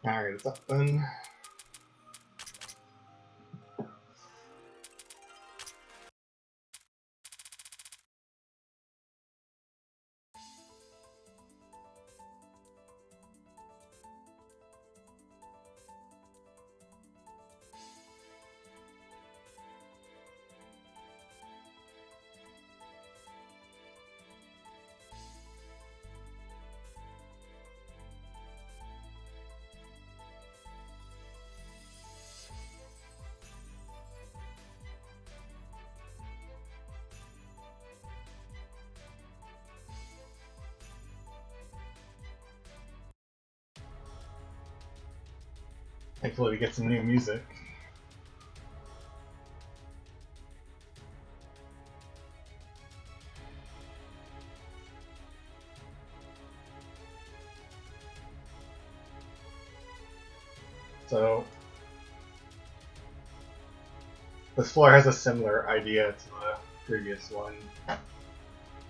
Alright, it's up then. Thankfully we get some new music. So this floor has a similar idea to the previous one,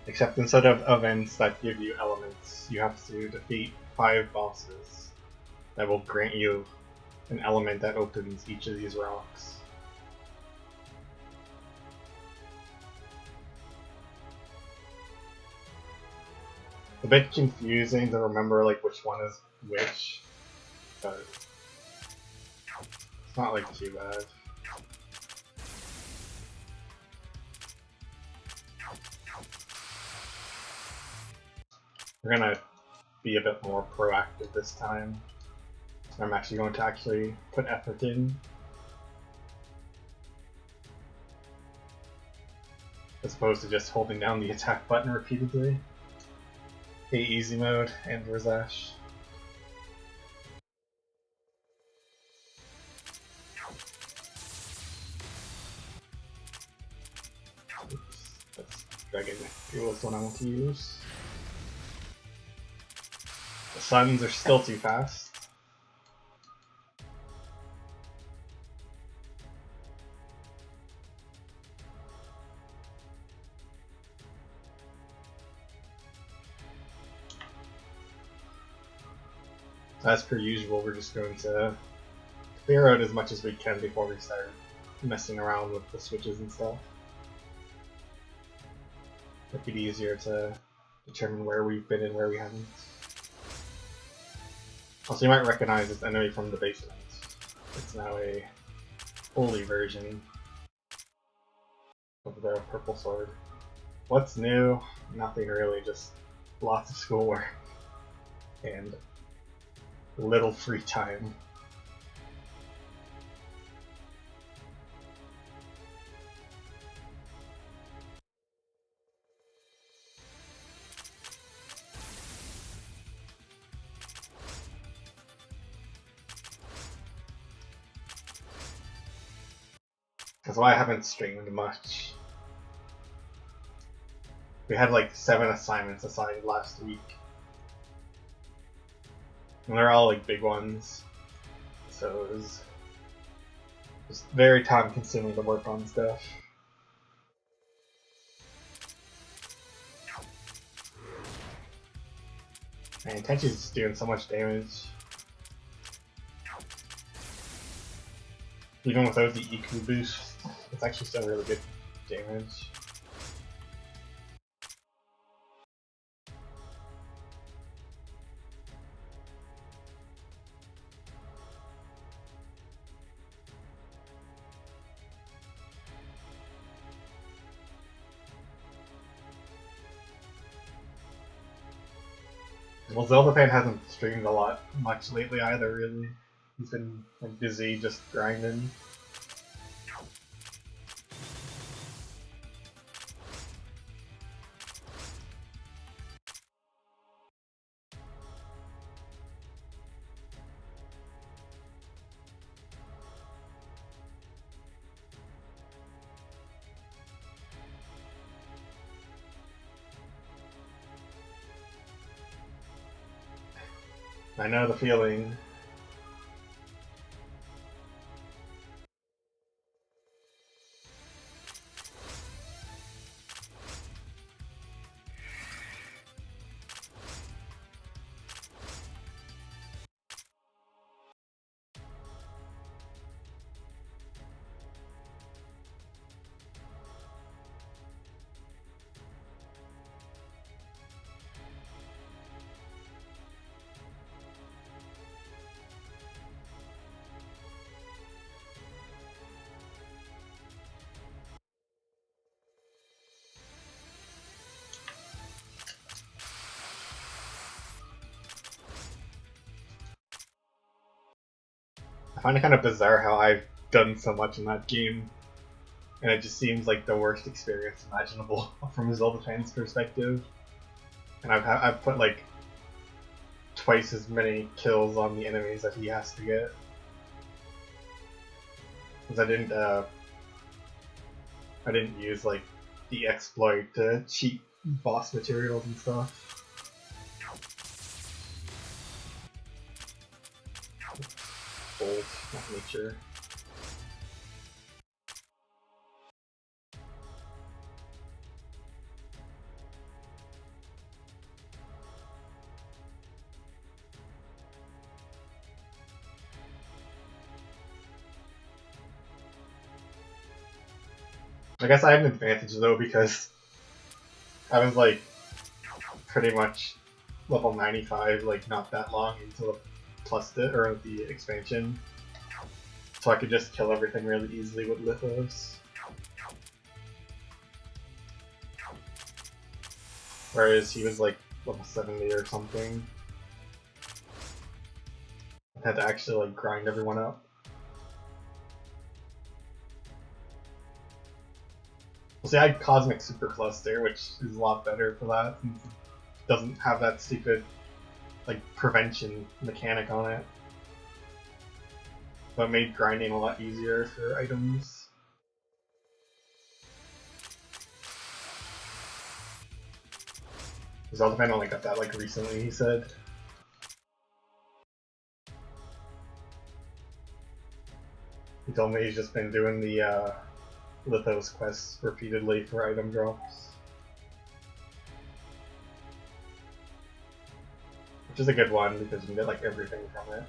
except instead of events that give you elements, you have to defeat 5 bosses that will grant you an element that opens each of these rocks. It's a bit confusing to remember like which one is which, but it's not like too bad. We're gonna be a bit more proactive this time. I'm actually going to put effort in, as opposed to just holding down the attack button repeatedly. Hey, easy mode and Razash. Oops, that's Dragon Fuel is the one I want to use. The suns are still too fast. As per usual, we're just going to clear out as much as we can before we start messing around with the switches and stuff. Make it easier to determine where we've been and where we haven't. Also, you might recognize this enemy from the basement. It's now a holy version of the purple sword. What's new? Nothing really, just lots of schoolwork and little free time. That's why I haven't streamed much. We had like 7 assignments assigned last week. And they're all like big ones. So it was just very time consuming to work on stuff. Man, Tenchi's just doing so much damage. Even without the EQ boost, it's actually still really good damage. Well, Zelda fan hasn't streamed much lately either, really. He's been like, busy just grinding. I know the feeling. I find it kind of bizarre how I've done so much in that game, and it just seems like the worst experience imaginable from a Zelda fan's perspective. And I've put like twice as many kills on the enemies that he has to get, because I didn't use like the exploit to cheat boss materials and stuff. Bold, not nature. I guess I had an advantage though because I was like pretty much level 95 like not that long into the the expansion, so I could just kill everything really easily with Lithos. Whereas he was like level 70 or something. I had to actually like grind everyone up. Well, see, I had Cosmic Supercluster, which is a lot better for that, since it doesn't have that stupid like prevention mechanic on it. But it made grinding a lot easier for items. Zelda fan only got that like recently, he said. He told me he's just been doing the Lithos quests repeatedly for item drops. Which is a good one because you can get like everything from it.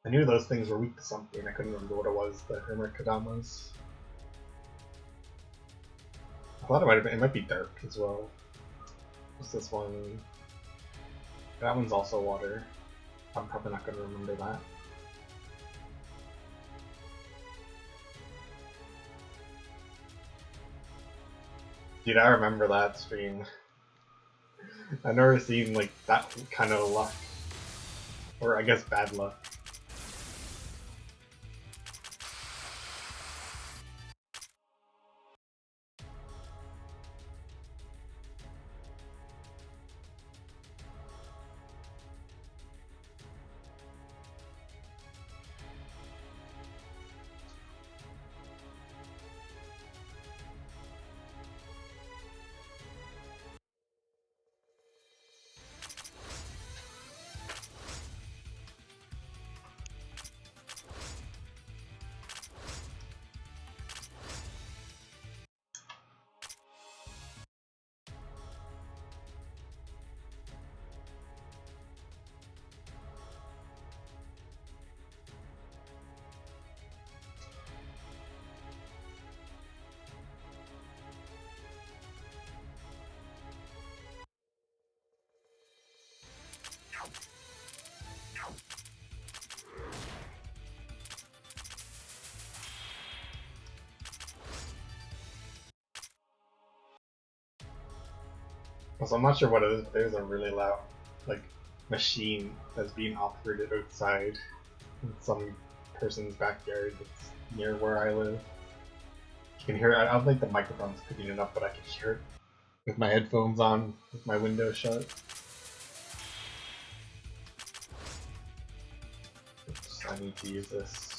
I knew those things were weak to something, I couldn't remember what it was, the Hermit Kadamas. I thought it might be dark as well. What's this one? That one's also water. I'm probably not going to remember that. Dude, I remember that stream. I've never seen like that kind of luck. Or I guess bad luck. Also, I'm not sure what it is, but there's a really loud, like, machine that's being operated outside in some person's backyard that's near where I live. You can hear it. I don't think the microphone's picking it up, but I can hear it with my headphones on, with my window shut. Oops, I need to use this.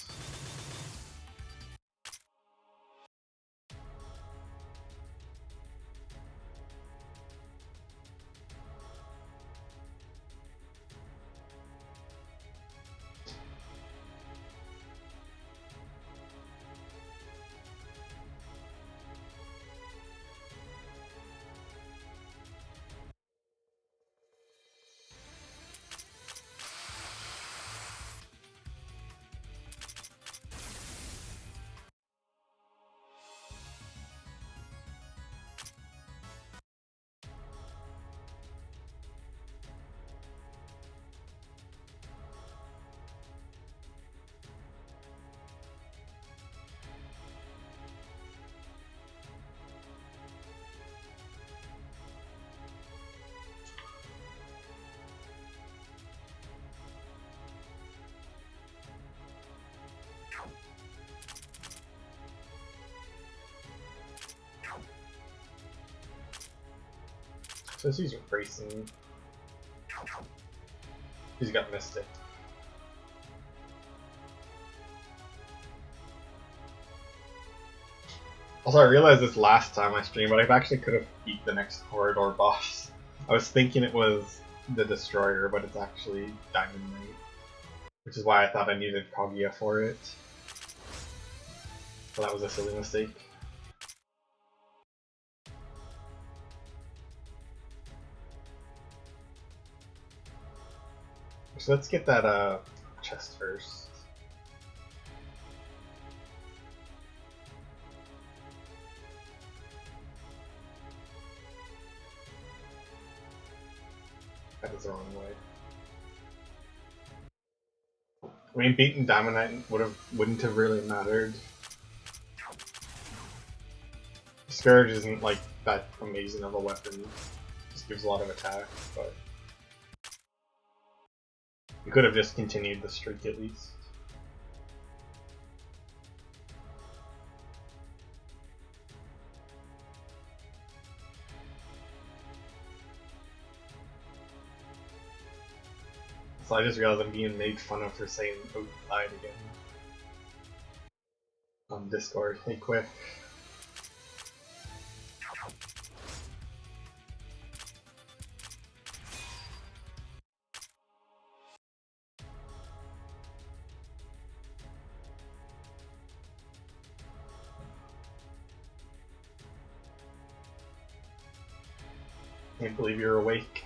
Just use your bracing. He's got Mystic. Also, I realized this last time I streamed, but I actually could have beat the next corridor boss. I was thinking it was the Destroyer, but it's actually Diamond Knight. Which is why I thought I needed Kaguya for it. So that was a silly mistake. So let's get that chest first. That was the wrong way. I mean, beating Diamond Knight wouldn't have really mattered. Scourge isn't like that amazing of a weapon. Just gives a lot of attack, but you could have just continued the streak at least. So I just realized I'm being made fun of for saying outside again. On Discord. Hey, quick. Can't believe you're awake.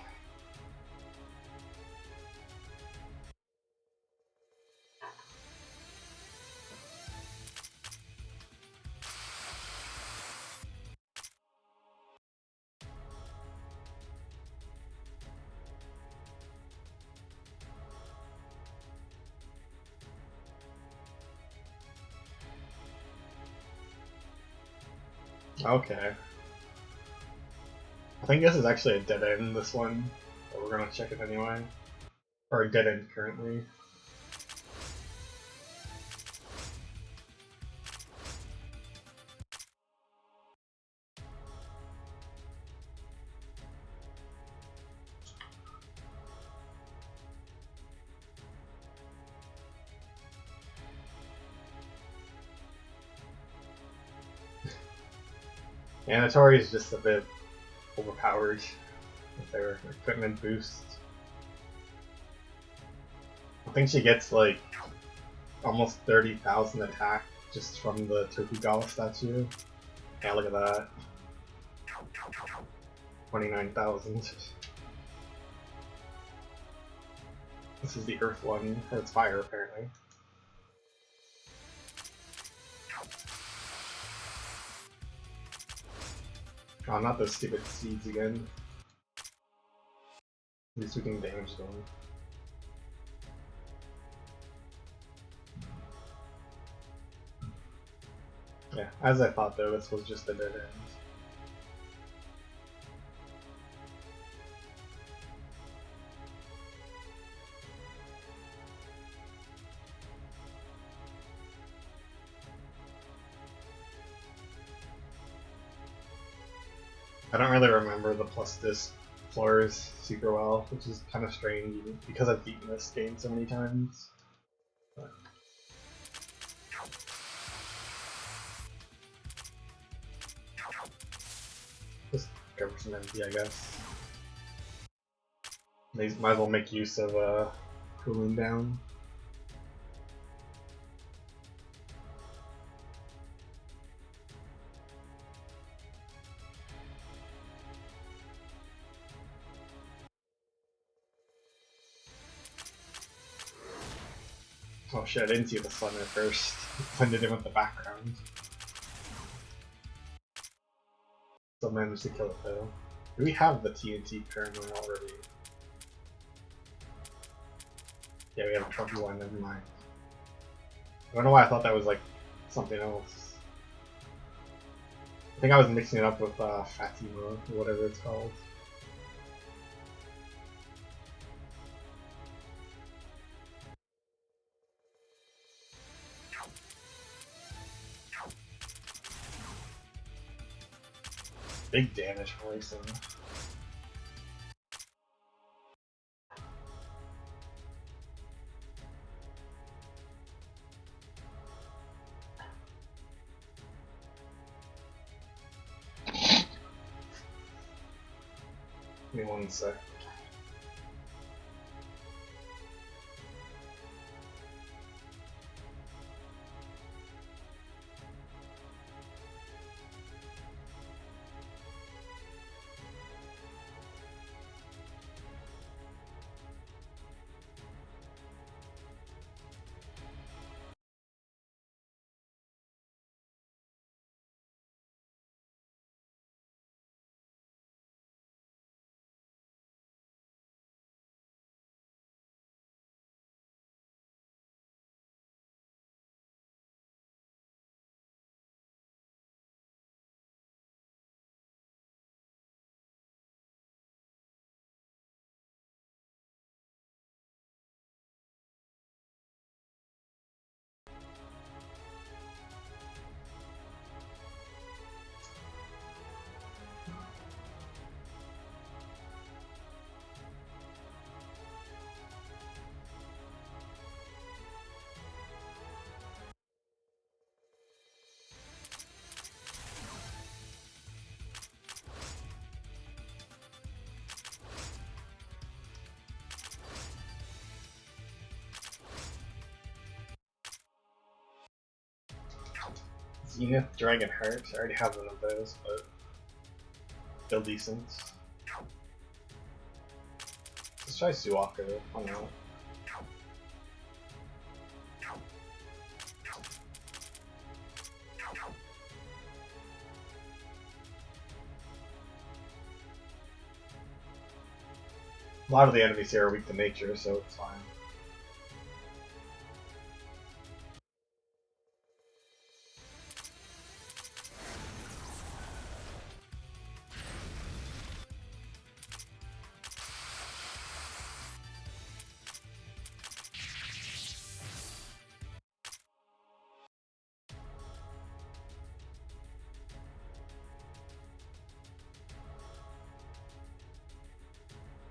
Okay. I think this is actually a dead end, this one. But we're gonna check it anyway. Or a dead end currently. And Atari is just a bit overpowered with their equipment boost. I think she gets like almost 30,000 attack just from the Tokugawa statue. Yeah, look at that. 29,000. This is the Earth one. It's fire, apparently. Oh, not those stupid seeds again. At least we can damage them. Yeah, as I thought though, this was just a dead end. I don't really remember the plus disc floors super well, which is kind of strange because I've beaten this game so many times. But just cover some MP, I guess. Might as well make use of cooling down. Oh shit, I didn't see the sun at first. Blended in with the background. Still managed to kill it though. Do we have the TNT currently already? Yeah, we have a trophy one, never mind. I don't know why I thought that was like something else. I think I was mixing it up with Fatima, or whatever it's called. Big damage from racing. Give me 1 sec. Zenith Dragon Heart. I already have one of those, but still decent. Let's try Suwaka. Why not? A lot of the enemies here are weak to nature, so it's fine.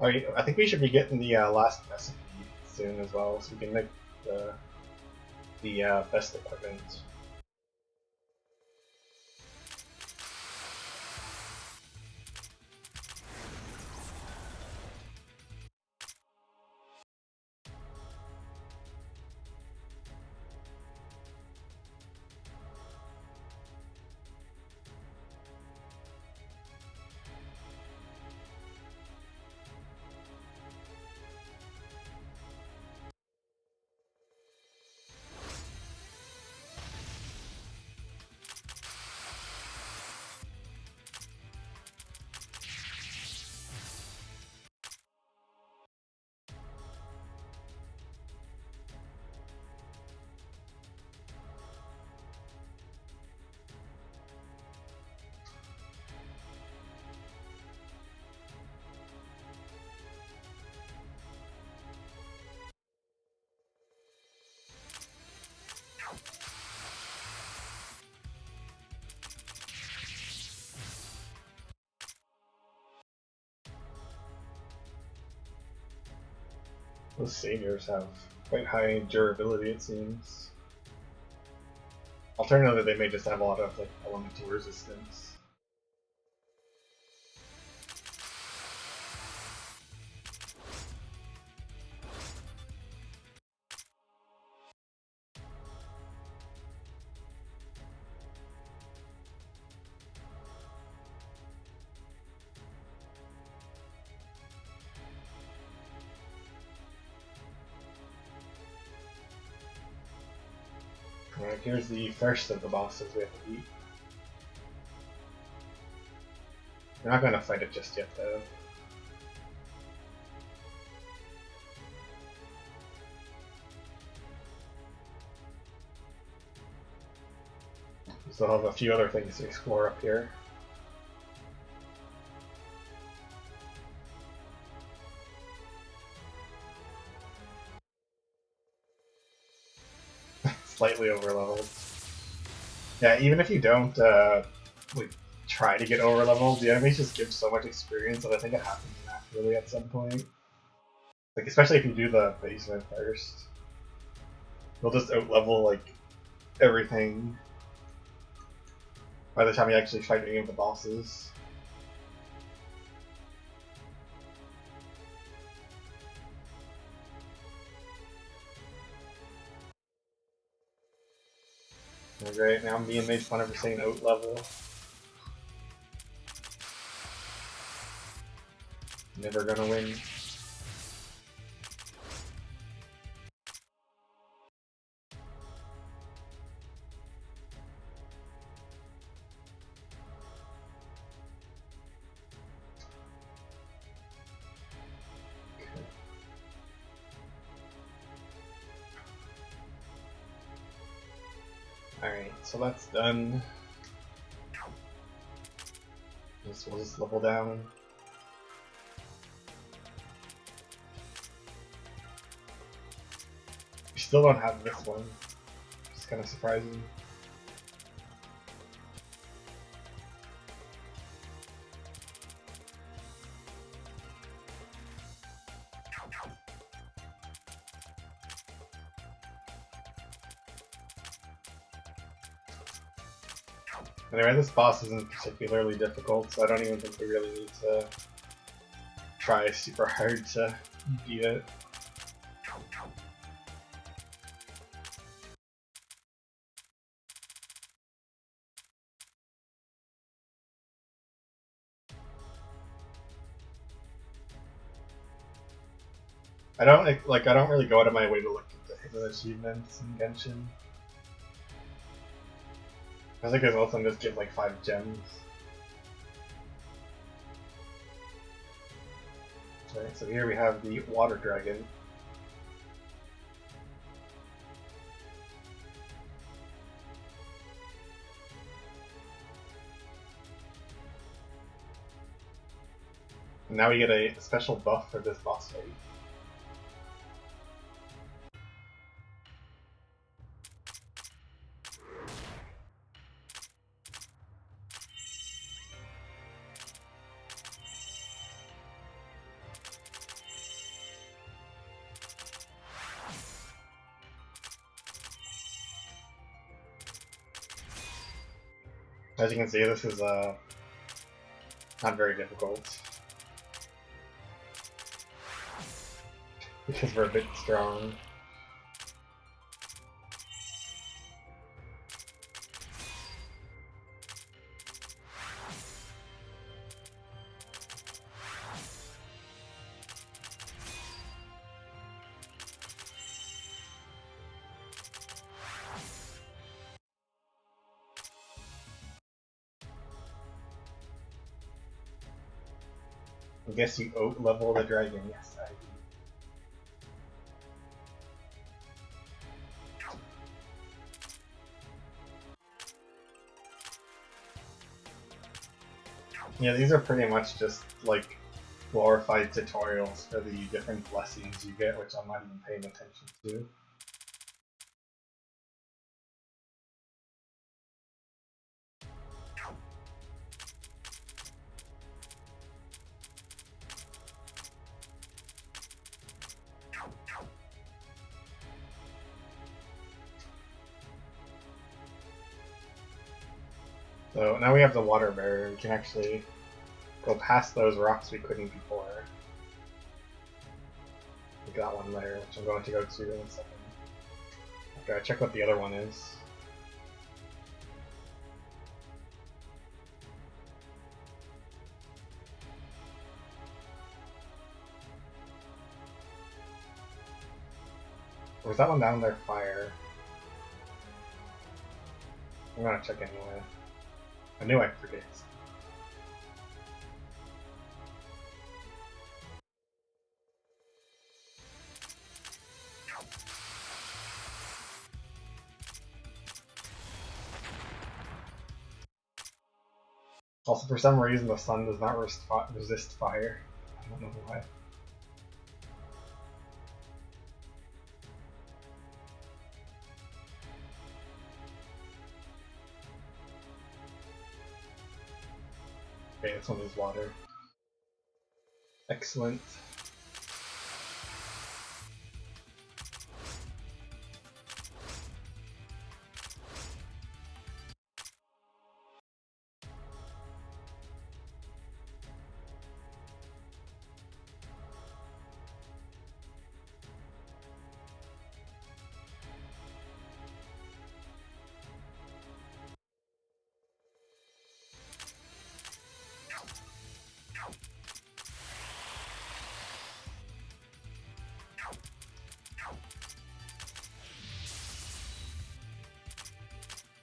Oh, I think we should be getting the last recipe soon as well, so we can make the best equipment. Those saviors have quite high durability, it seems. Alternatively, they may just have a lot of like elemental resistance. Alright, here's the first of the bosses we have to beat. We're not going to fight it just yet, though. We still have a few other things to explore up here. Slightly overleveled. Yeah, even if you don't like try to get overleveled, the enemies just give so much experience that I think it happens naturally at some point. Like especially if you do the basement first, they'll just outlevel like everything by the time you actually fight any of the bosses. Alright, now I'm being made fun of for saying oat level. Never gonna win. Alright, so that's done. We'll just level down. We still don't have this one. It's kind of surprising. Anyway, this boss isn't particularly difficult, so I don't even think we really need to try super hard to beat it. I don't really go out of my way to look at the hidden achievements in Genshin. I think there's also just give like 5 gems. Right, so here we have the water dragon. And now we get a special buff for this boss fight. As you can see, this is not very difficult. Because we're a bit strong. I guess you oat level the dragon, yes I do. Yeah, these are pretty much just like glorified tutorials for the different blessings you get, which I'm not even paying attention to. So now we have the water barrier, we can actually go past those rocks we couldn't before. Like that one there, which I'm going to go to in a second. After I check what the other one is. Or was that one down there fire? I'm gonna check anyway. I knew I'd forget. Also, for some reason, the sun does not resist fire. I don't know why. Okay, this one is water. Excellent.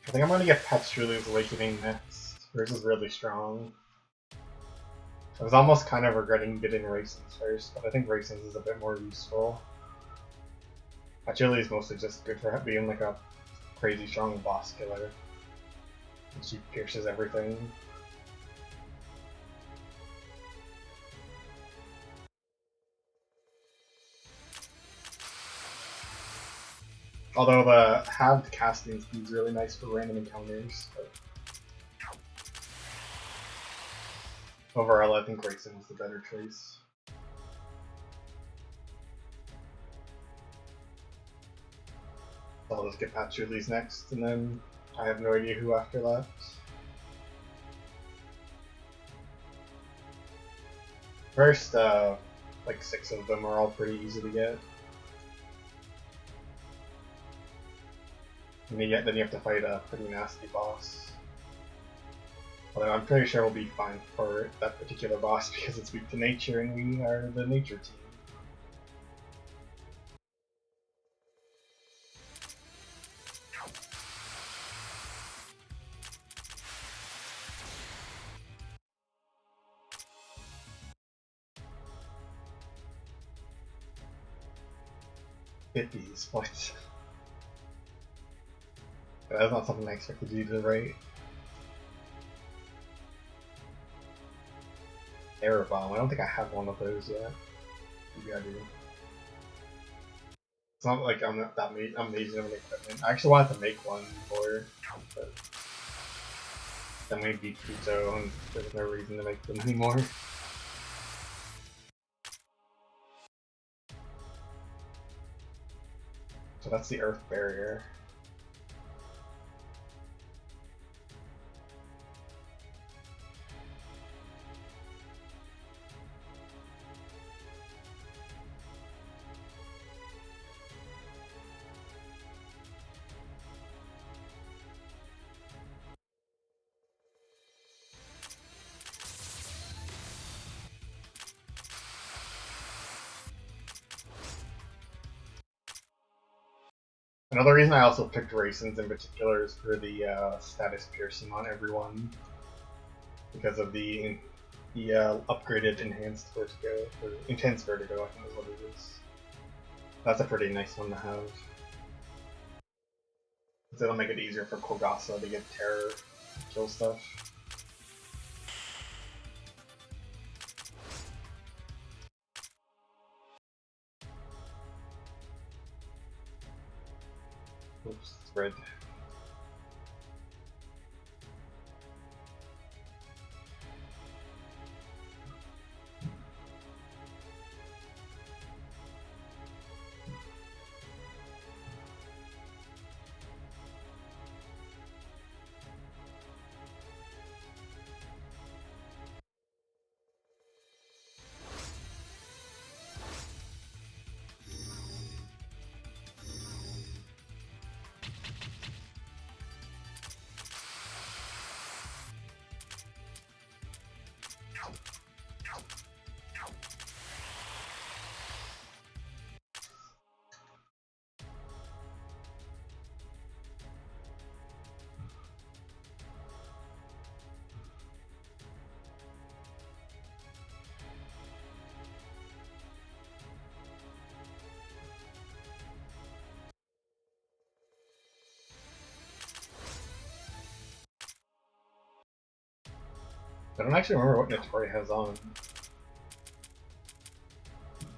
I think I'm gonna get Patchoul's Awakening next. Hers is really strong. I was almost kind of regretting getting Racings first, but I think Racings is a bit more useful. Patchouli is mostly just good for being like a crazy strong boss killer. And she pierces everything. Although the halved casting speed is really nice for random encounters. But overall, I think Racing was the better choice. So I'll just get Patchouli's next, and then I have no idea who after that. First, like 6 of them are all pretty easy to get. And then you have to fight a pretty nasty boss. Although I'm pretty sure we'll be fine for that particular boss because it's weak to nature and we are the nature team. These points. That's not something I expected you to write. Air Bomb. I don't think I have one of those yet. Maybe I do. It's not like I'm not that amazing of an equipment. I actually wanted to make one before, but then we beat Touhou and there's no reason to make them anymore. So that's the Earth Barrier. Another reason I also picked Racings in particular is for the status piercing on everyone, because of the upgraded enhanced vertigo, or intense vertigo, I think is what it is. That's a pretty nice one to have. It'll make it easier for Kogasa to get terror and kill stuff. Oops, it's red. I don't actually remember what Notori has on.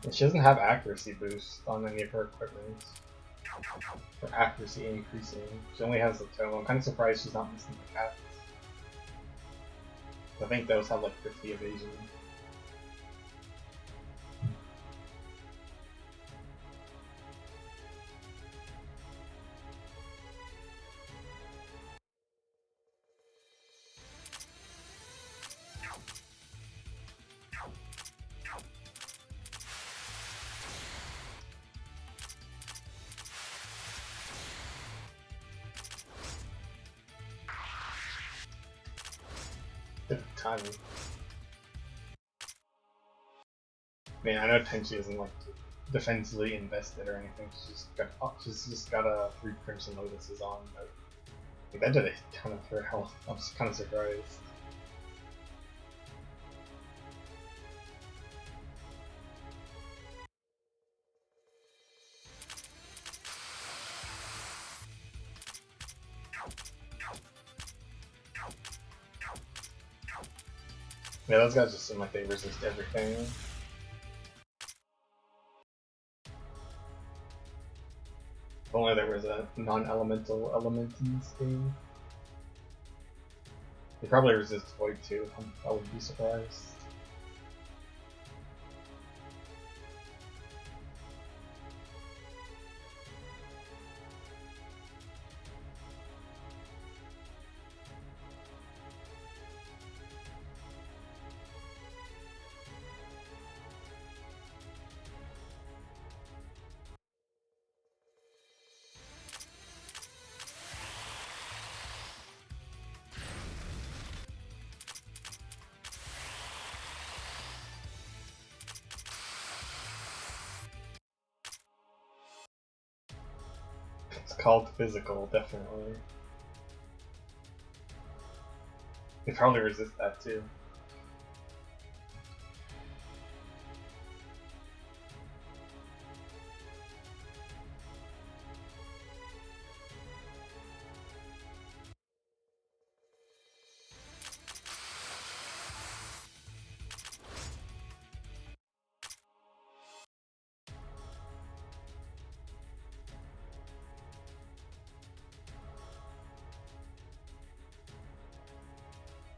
She doesn't have accuracy boost on any of her equipment. Or accuracy increasing. She only has the toe. I'm kind of surprised she's not missing the cats. I think those have like 50 evasion. Good timing. I mean, I know Tenchi isn't like defensively invested or anything. She's just got a 3 Crimson Lotuses on, but That did a ton of her health. I'm just kind of surprised. Yeah, those guys just seem like they resist everything. If only there was a non-elemental element in this game. They probably resist Void too. I wouldn't be surprised. It's called physical, definitely. They probably resist that too.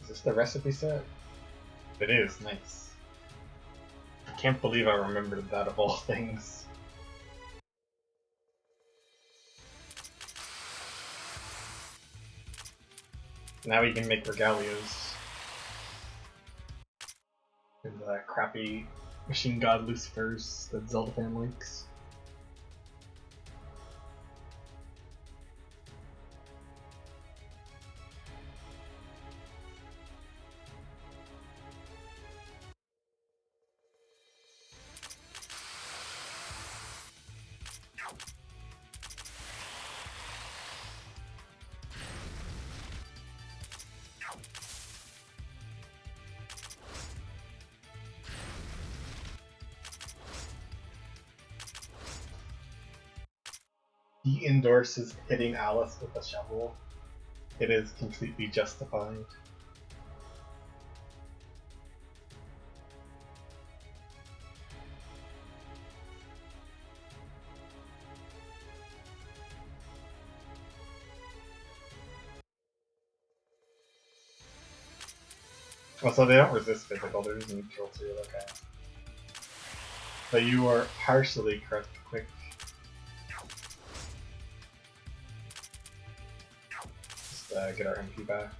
Is this the recipe set? It is, nice. I can't believe I remembered that of all things. Now we can make regalias. And the crappy machine god Lucifers that Zelda fan likes. He endorses hitting Alice with a shovel. It is completely justified. Well, so they don't resist physical, they're just neutral too, okay. But you are partially correct, quick. Just get our MP back.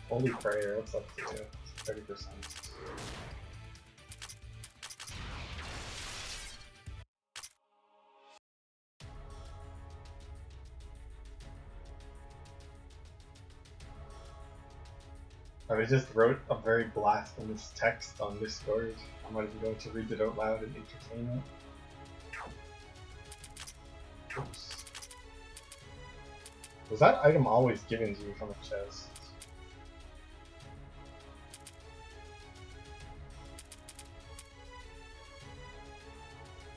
Holy prayer, what's up to 30%. I just wrote a very blasphemous text on Discord. I'm not even going to read it out loud and entertain it. Oops. Was that item always given to you from a chest?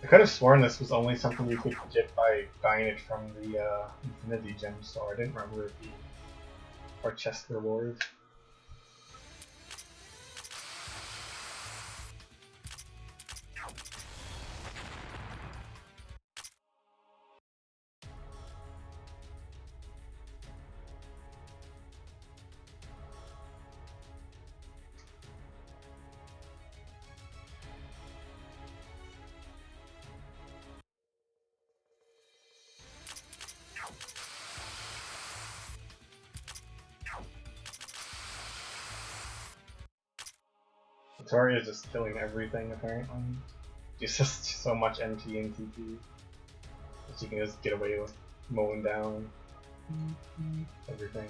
I could have sworn this was only something you could get by buying it from the Infinity Gem store. I didn't remember it being our chest reward. Victoria is just killing everything apparently. She's just so much MP and TP that she can just get away with mowing down everything.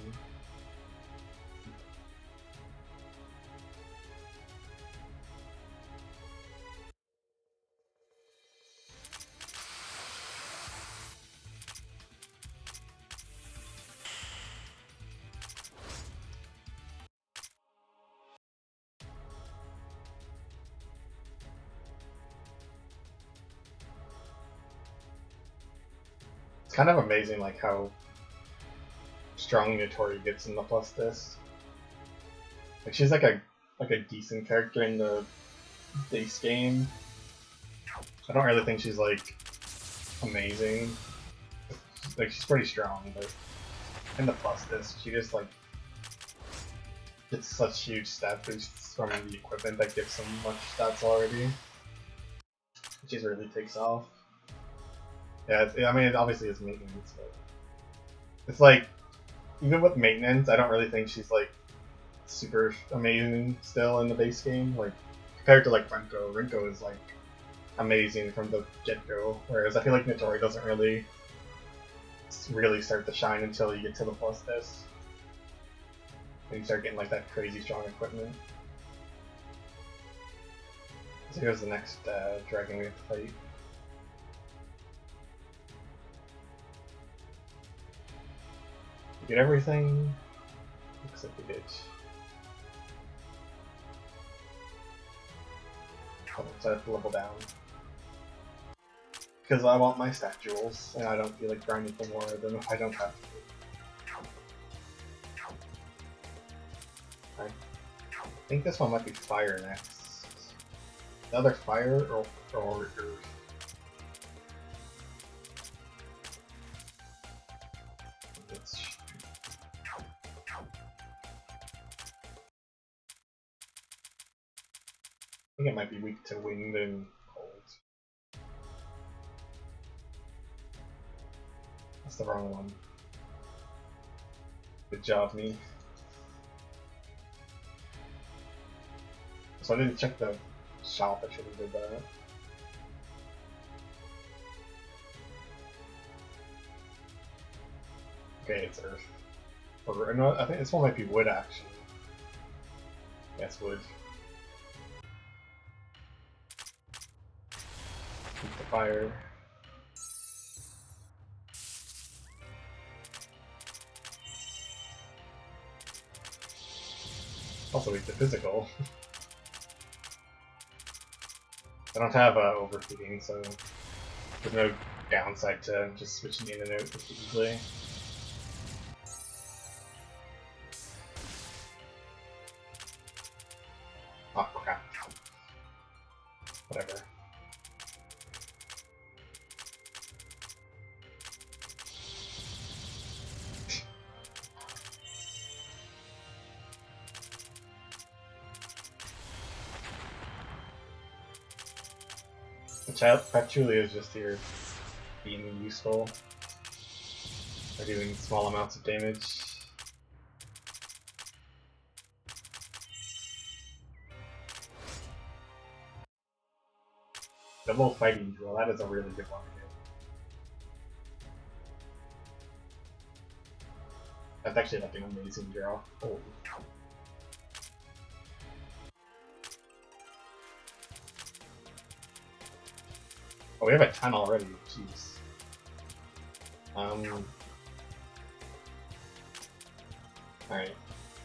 It's kind of amazing, like how strong Notori gets in the plus disc. Like she's like a decent character in the base game. I don't really think she's like amazing. Like she's pretty strong, but in the plus disc, she just like gets such huge stat boosts from the equipment that gives so much stats already. She really takes off. Yeah, I mean, obviously it's maintenance, but it's like even with maintenance, I don't really think she's like super amazing still in the base game. Like compared to like Rinko is like amazing from the get-go, whereas I feel like Notori doesn't really start to shine until you get to the plus disc. And you start getting like that crazy strong equipment. So here's the next dragon we have to fight. Get everything? Looks like we did. Oh, so I have to level down. Because I want my stat jewels, and I don't feel like grinding for more than if I don't have to. I think this one might be fire next. The other fire or earth? I think it might be weak to wind and cold. That's the wrong one. Good job, me. So I didn't check the shop, I should have did that. Okay, it's earth. Or no, I think this one might be wood actually. Yes, wood. Keep the fire. Also weak to physical. I don't have overfeeding, so there's no downside to just switching in and out easily. Oh crap. Whatever. That truly is just here being useful, or doing small amounts of damage. Double fighting drill, that is a really good one to get. That's actually like an amazing draw. Oh. Oh, we have a 10 already, jeez. Alright.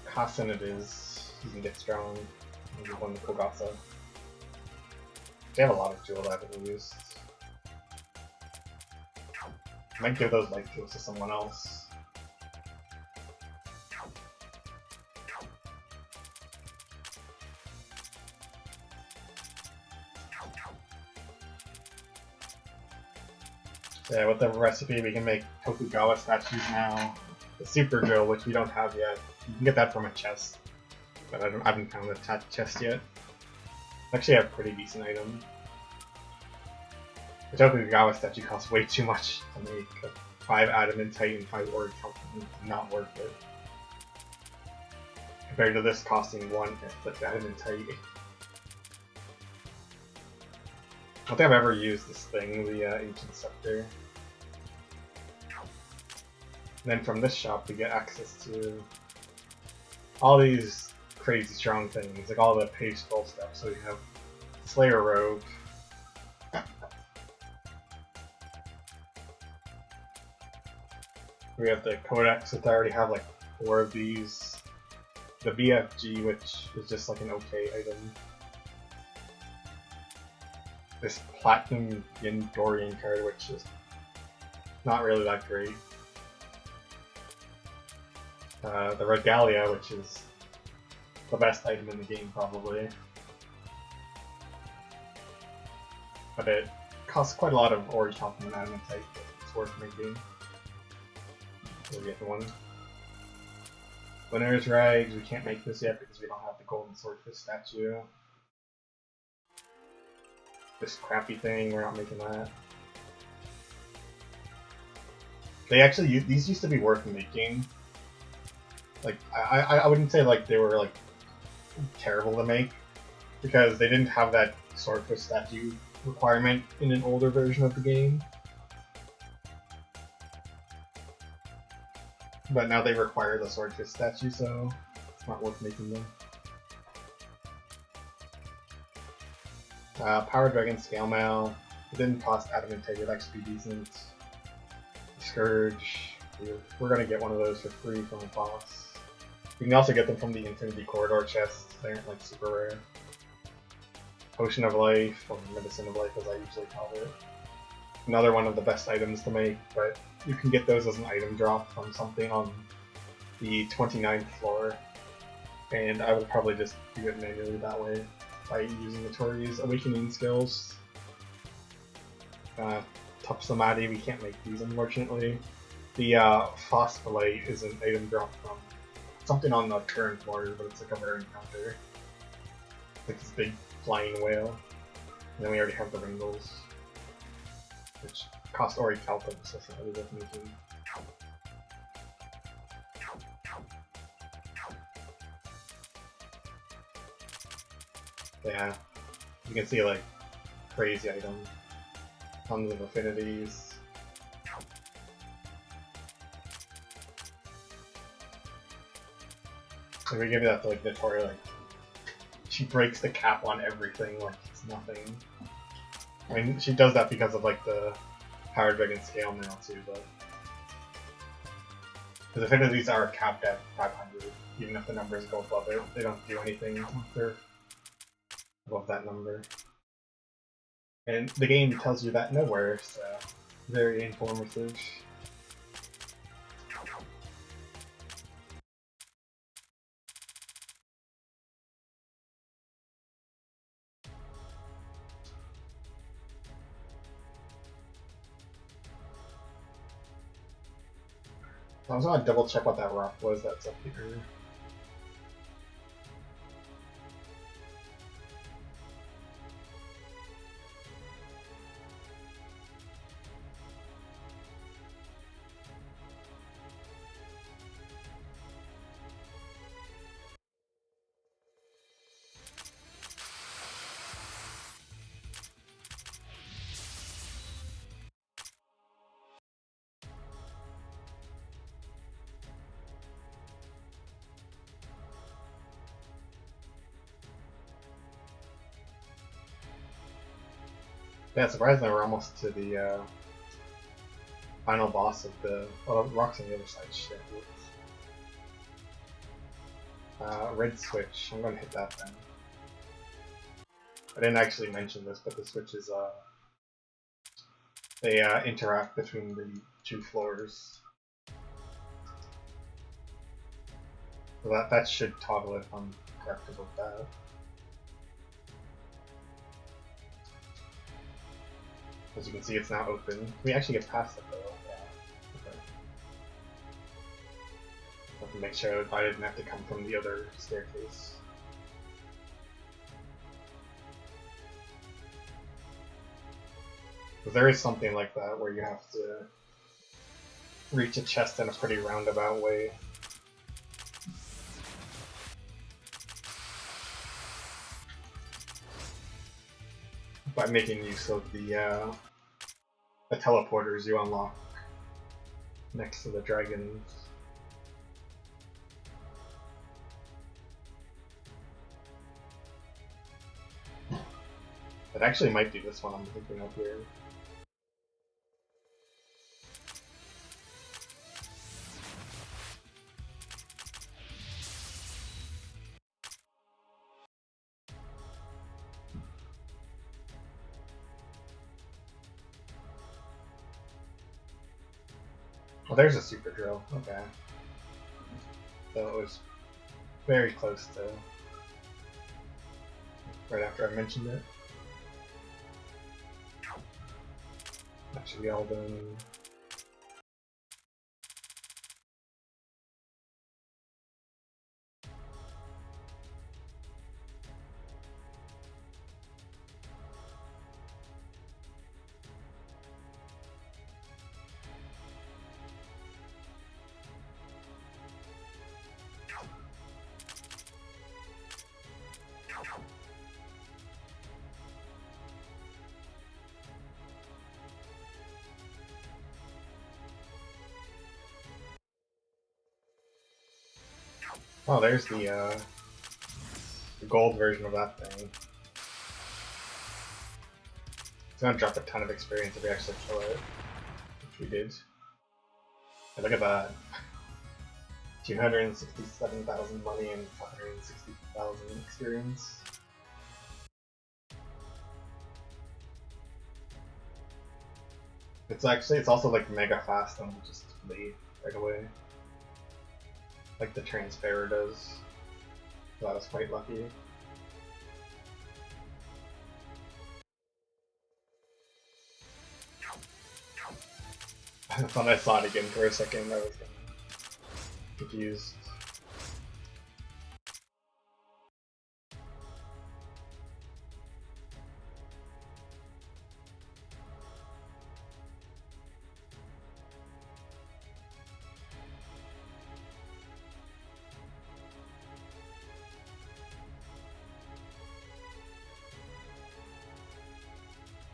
Kasen it is. You can get strong. Maybe one to Kogasa. They have a lot of jewels I haven't used. I might give those life jewels to someone else. So yeah, with the recipe we can make Tokugawa statues now. The super drill, which we don't have yet. You can get that from a chest. But I haven't found the chest yet. Actually, a pretty decent item. The Tokugawa statue costs way too much to make. 5 adamantite and 5 ore not worth it. Compared to this costing 1 adamantite. I don't think I've ever used this thing, the Ancient Scepter. And then from this shop we get access to all these crazy strong things, like all the page scroll stuff. So we have Slayer Rogue. We have the Codex, which I already have like 4 of these. The BFG, which is just like an okay item. This Platinum Yin Dorian card, which is not really that great. The Regalia, which is the best item in the game, probably. But it costs quite a lot of ore top and adamantite, but it's worth making. We'll get the one. Winner's Rags, we can't make this yet because we don't have the golden swordfish statue. This crappy thing, we're not making that. They actually, these used to be worth making. Like, I wouldn't say like they were like terrible to make, because they didn't have that swordfish statue requirement in an older version of the game. But now they require the swordfish statue, so it's not worth making them. Power Dragon Scale Mail. It didn't cost adamantite, it'd actually be decent. Scourge. We're gonna get one of those for free from the boss. You can also get them from the Infinity Corridor chests. They aren't like super rare. Potion of Life, or Medicine of Life as I usually call it. Another one of the best items to make, but you can get those as an item drop from something on the 29th floor. And I would probably just do it manually that way by using the Tori's Awakening skills. Topsamadi, we can't make these unfortunately. The Phosphorite is an item drop from something on the current floor, but it's like a rare encounter. Like this big flying whale. And then we already have the Ringles, which cost Ori Kalpa, so it's not really worth making. Yeah, you can see like crazy items, tons of affinities. If we give that to like Vittoria, like she breaks the cap on everything like it's nothing. I mean, she does that because of like the Power Dragon Scale Mail too, but because affinities are capped at 500, even if the numbers go above it, they don't do anything once they're above that number. And the game tells you that nowhere, so very informative. I was gonna double check what that rock was that's up here. Yeah, surprisingly, we're almost to the final boss of the. Oh, rock's on the other side. Shit. Red switch. I'm gonna hit that then. I didn't actually mention this, but the switches they interact between the two floors. So that should toggle if I'm correct about that. As you can see, it's now open. We actually get past it though. Yeah. Okay. Have to make sure I didn't have to come from the other staircase. But there is something like that where you have to reach a chest in a pretty roundabout way. By making use of the teleporters you unlock next to the dragons. It actually might be this one I'm thinking of here. Well, there's a super drill. Okay. So it was very close to right after I mentioned it. That should be all done. Oh, there's the gold version of that thing. It's gonna drop a ton of experience if we actually kill it, which we did. And look at that. 267,000 money and 160,000 experience. It's also like mega fast and will just leave right away. Like the transfer does. So I was quite lucky. I thought I saw it again for a second, I was confused.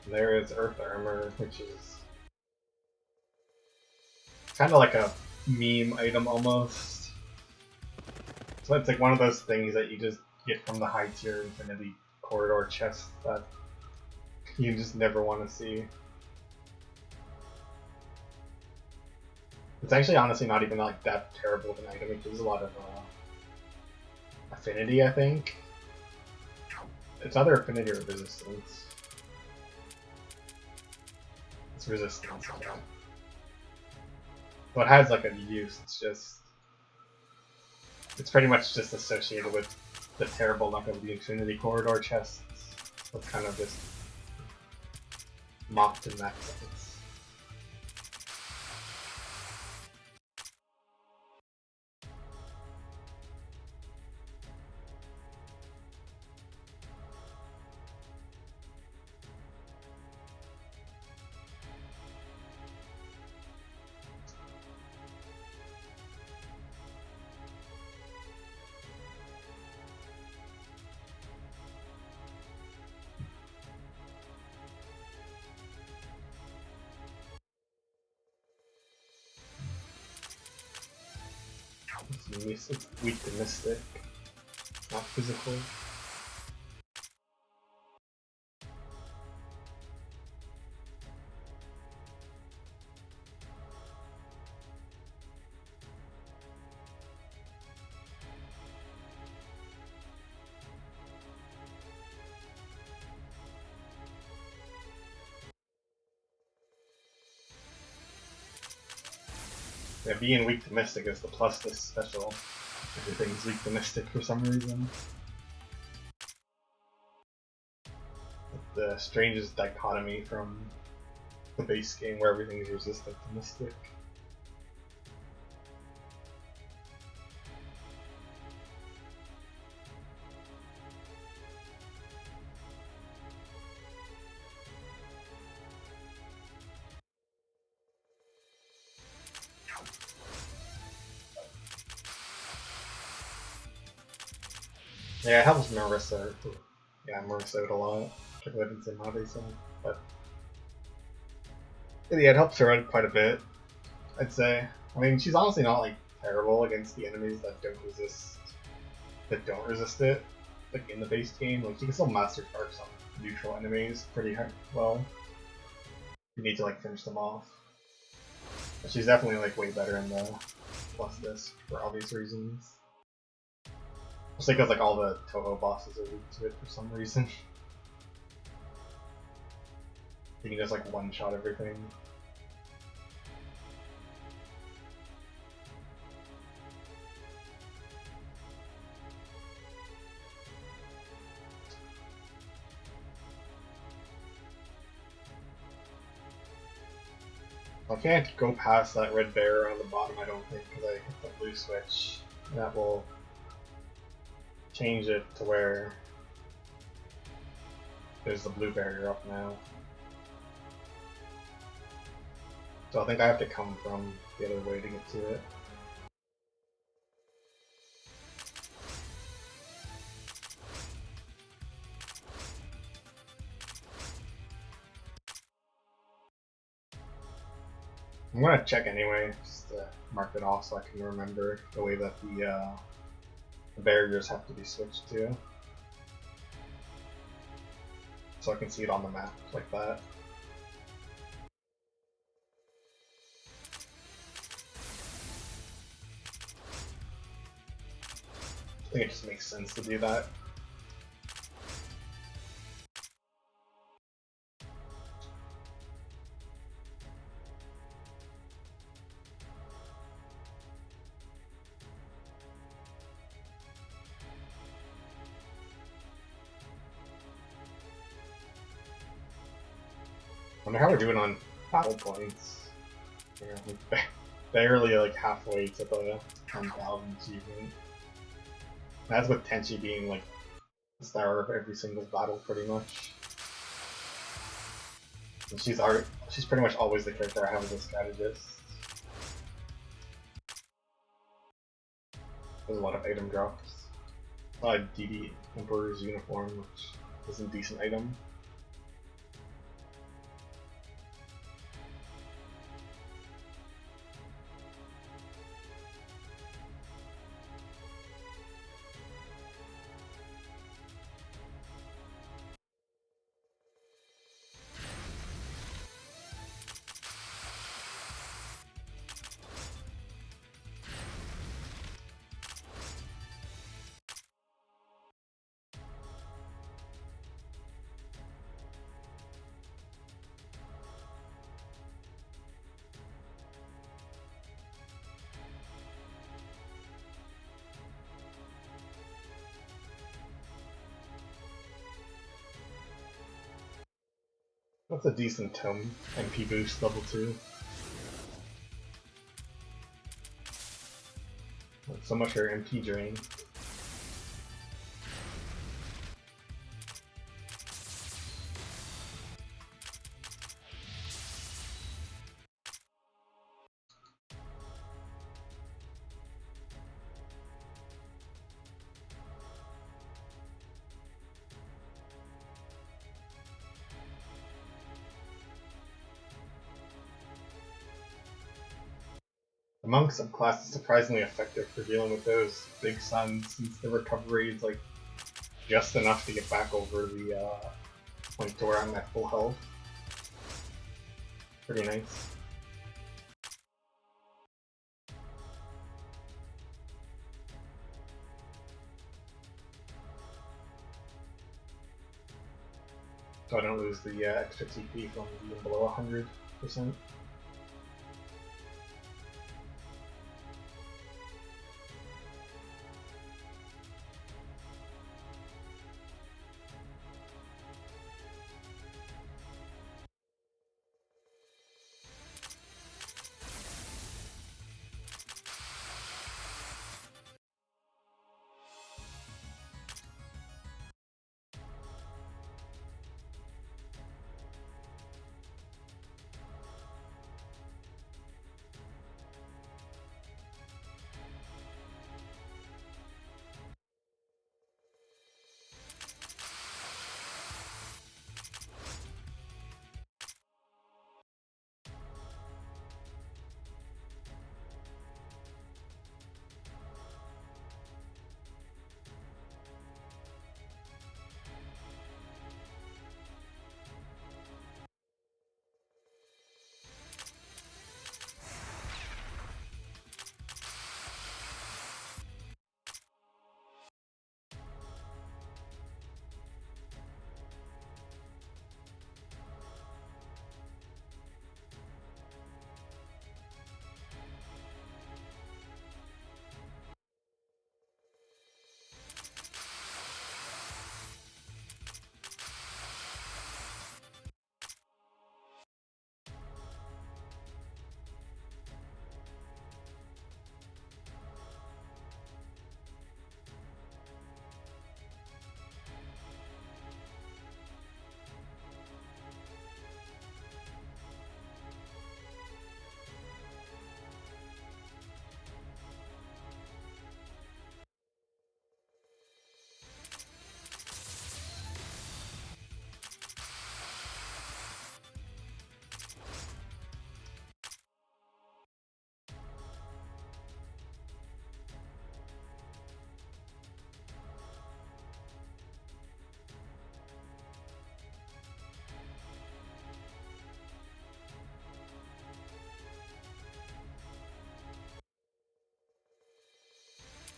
There is Earth Armor, which is kind of like a meme item almost. So it's like one of those things that you just get from the high tier Infinity Corridor chest that you just never want to see. It's actually honestly not even like that terrible of an item. It gives a lot of affinity, I think. It's either affinity or resistance. It's resistance. Okay. So it has like a use. It's pretty much just associated with the terrible luck of the Infinity Corridor chests. So it's kind of just mocked in that sense. It's weak to mystic, not physical. Yeah, being weak to mystic is the plus this special. Everything's weak to mystic for some reason. The strangest dichotomy from the base game where everything is resistant to mystic. Yeah, it helps Marissa. Yeah, Marissa out a lot. Which I didn't say Mabe so, but yeah, it helps her out quite a bit. I'd say. I mean, she's honestly not like terrible against the enemies that don't resist it. Like in the base game, like you can still master sparks on neutral enemies pretty well. You need to like finish them off. But she's definitely like way better in the plus disc for obvious reasons. Just because like all the Touhou bosses are weak to it for some reason. You can just like one-shot everything. I can't go past that red barrier on the bottom, I don't think, because I hit the blue switch. That will change it to where there's the blue barrier up now. So I think I have to come from the other way to get to it. I'm gonna check anyway, just to mark it off so I can remember the way that the barriers have to be switched to. So I can see it on the map like that. I think it just makes sense to do that. I wonder how we're doing on battle points. Yeah, we're barely like halfway to the 10,000 achievement. That's with Tenchi being like the star of every single battle pretty much. And she's pretty much always the character I have as a strategist. There's a lot of item drops. DD Emperor's uniform, which is a decent item. That's a decent tome. MP boost level 2. Not so much for MP drain. The monk subclass is surprisingly effective for dealing with those big suns, since the recovery is like just enough to get back over the point to where I'm at full health. Pretty nice. So I don't lose the extra TP from being below 100%.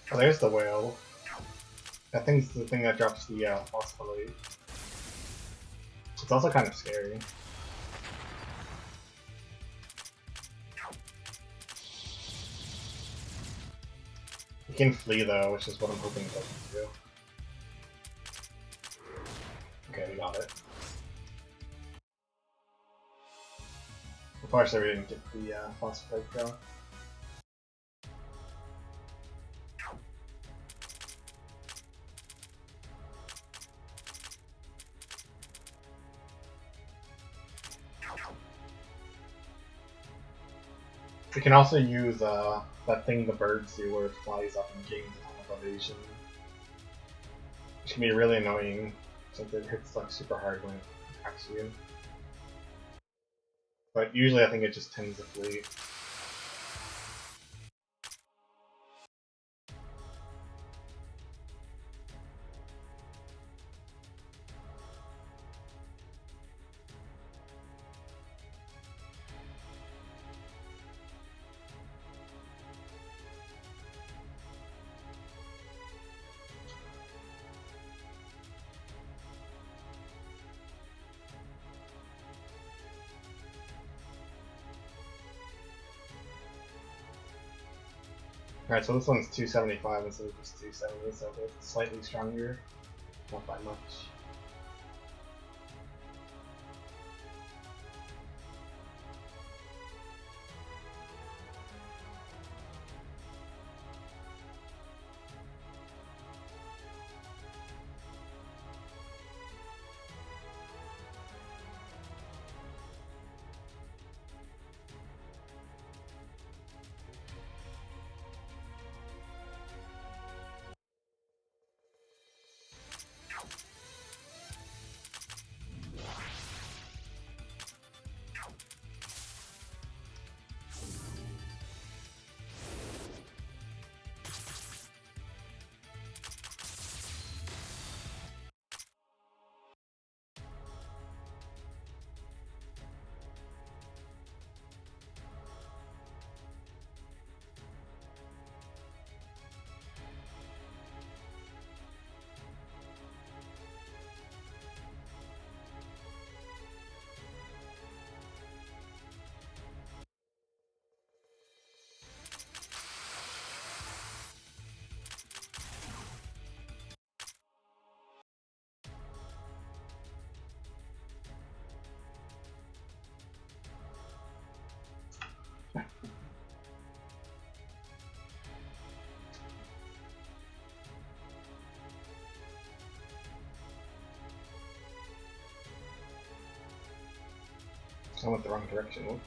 Oh, there's the whale. That thing's the thing that drops the phosphorate. It's also kind of scary. You can flee though, which is what I'm hoping it doesn't do. Okay, we got it. Of course, I didn't get the phosphorite though. We can also use that thing the birds do where it flies up and gains a ton of evasion. Which can be really annoying since it hits like super hard when it attacks you. But usually I think it just tends to flee. Alright, so this one's 275 instead of just 270, so it's slightly stronger. Not by much. I went the wrong direction. Whoops.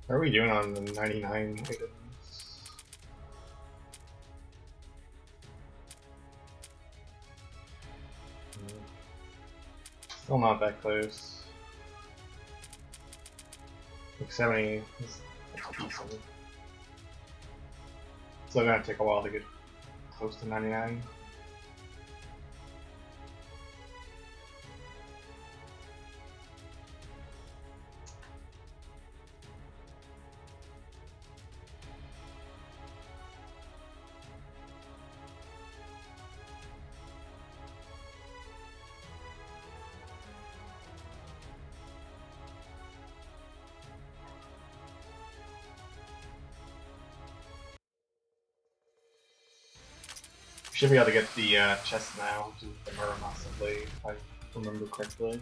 How are we doing on the 99 items? Still not that close. Like 70 is decent. Still gonna take a while to get close to 99. Should be able to get the chest now, which is the mirror massively, if I remember correctly.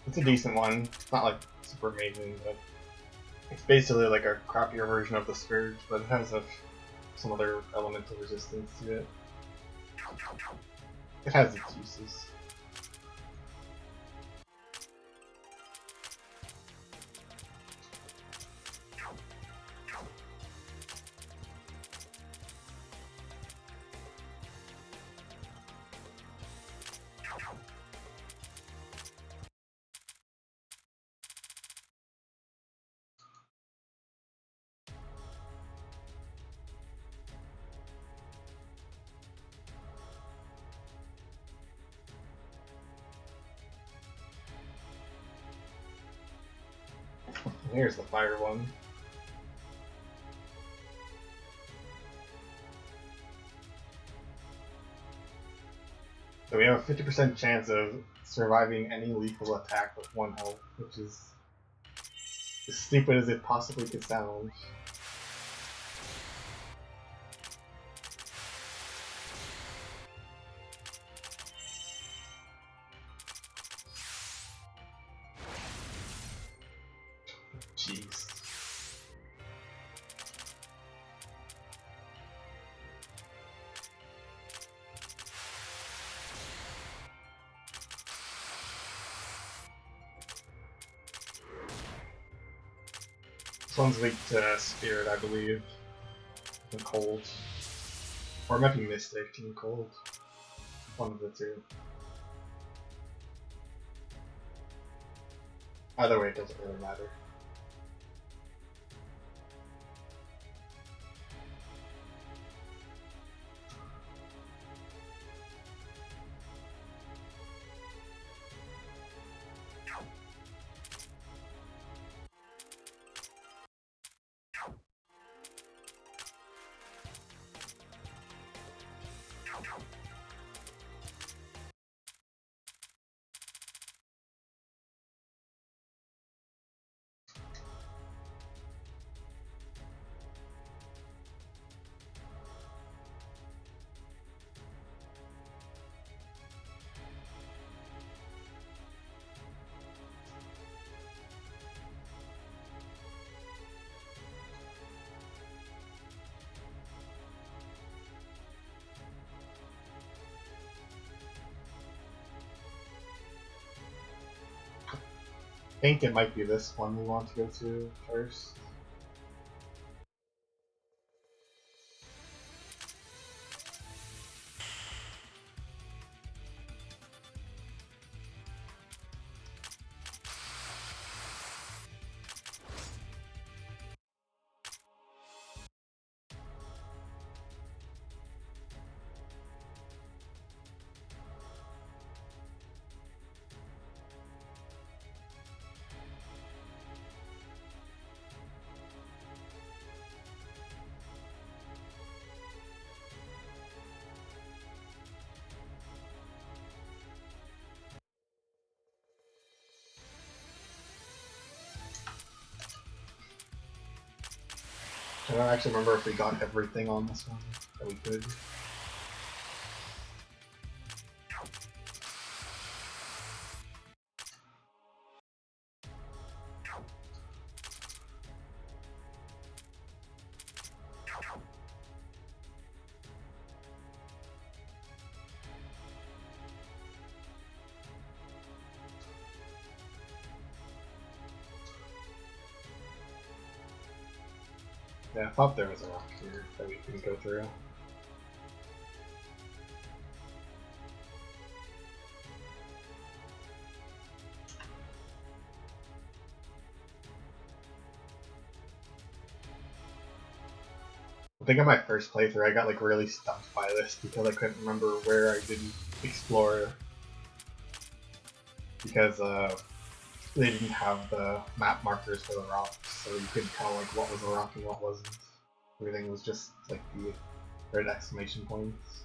It's a decent one. It's not like super amazing, but it's basically like a crappier version of the Scourge, but it has some other elemental resistance to it. It has its uses. And here's the fire one. So we have a 50% chance of surviving any lethal attack with 1 health, which is as stupid as it possibly could sound. Jeez. This one's weak to Spirit, I believe. And Cold. Or it might be Mystic and Cold. One of the two. Either way, it doesn't really matter. I think it might be this one we want to go to first. I don't actually remember if we got everything on this one that we could. Yeah, I thought there was a rock here that we couldn't go through. I think on my first playthrough I got like really stumped by this because I couldn't remember where I didn't explore because they didn't have the map markers for the rocks, so you couldn't tell like what was a rock and what wasn't. Everything was just like the red exclamation points.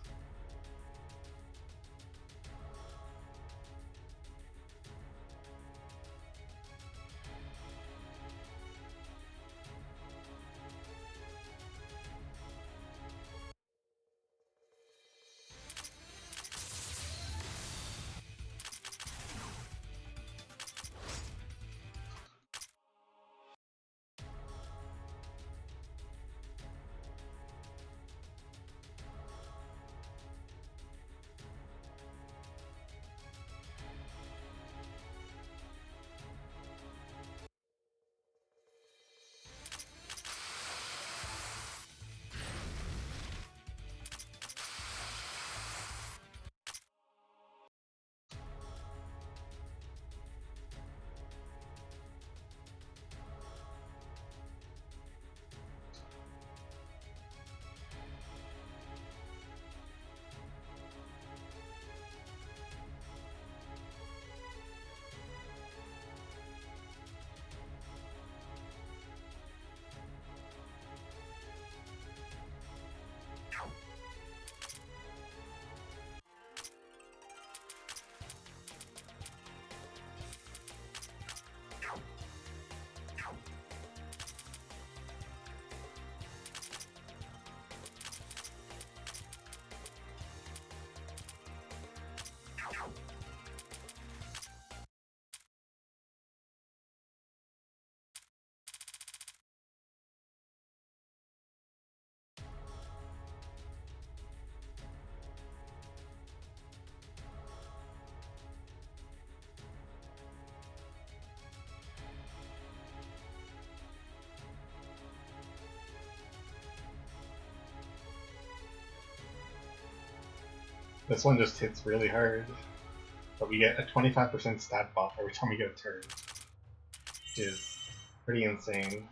This one just hits really hard. But we get a 25% stat buff every time we get a turn. Which is pretty insane.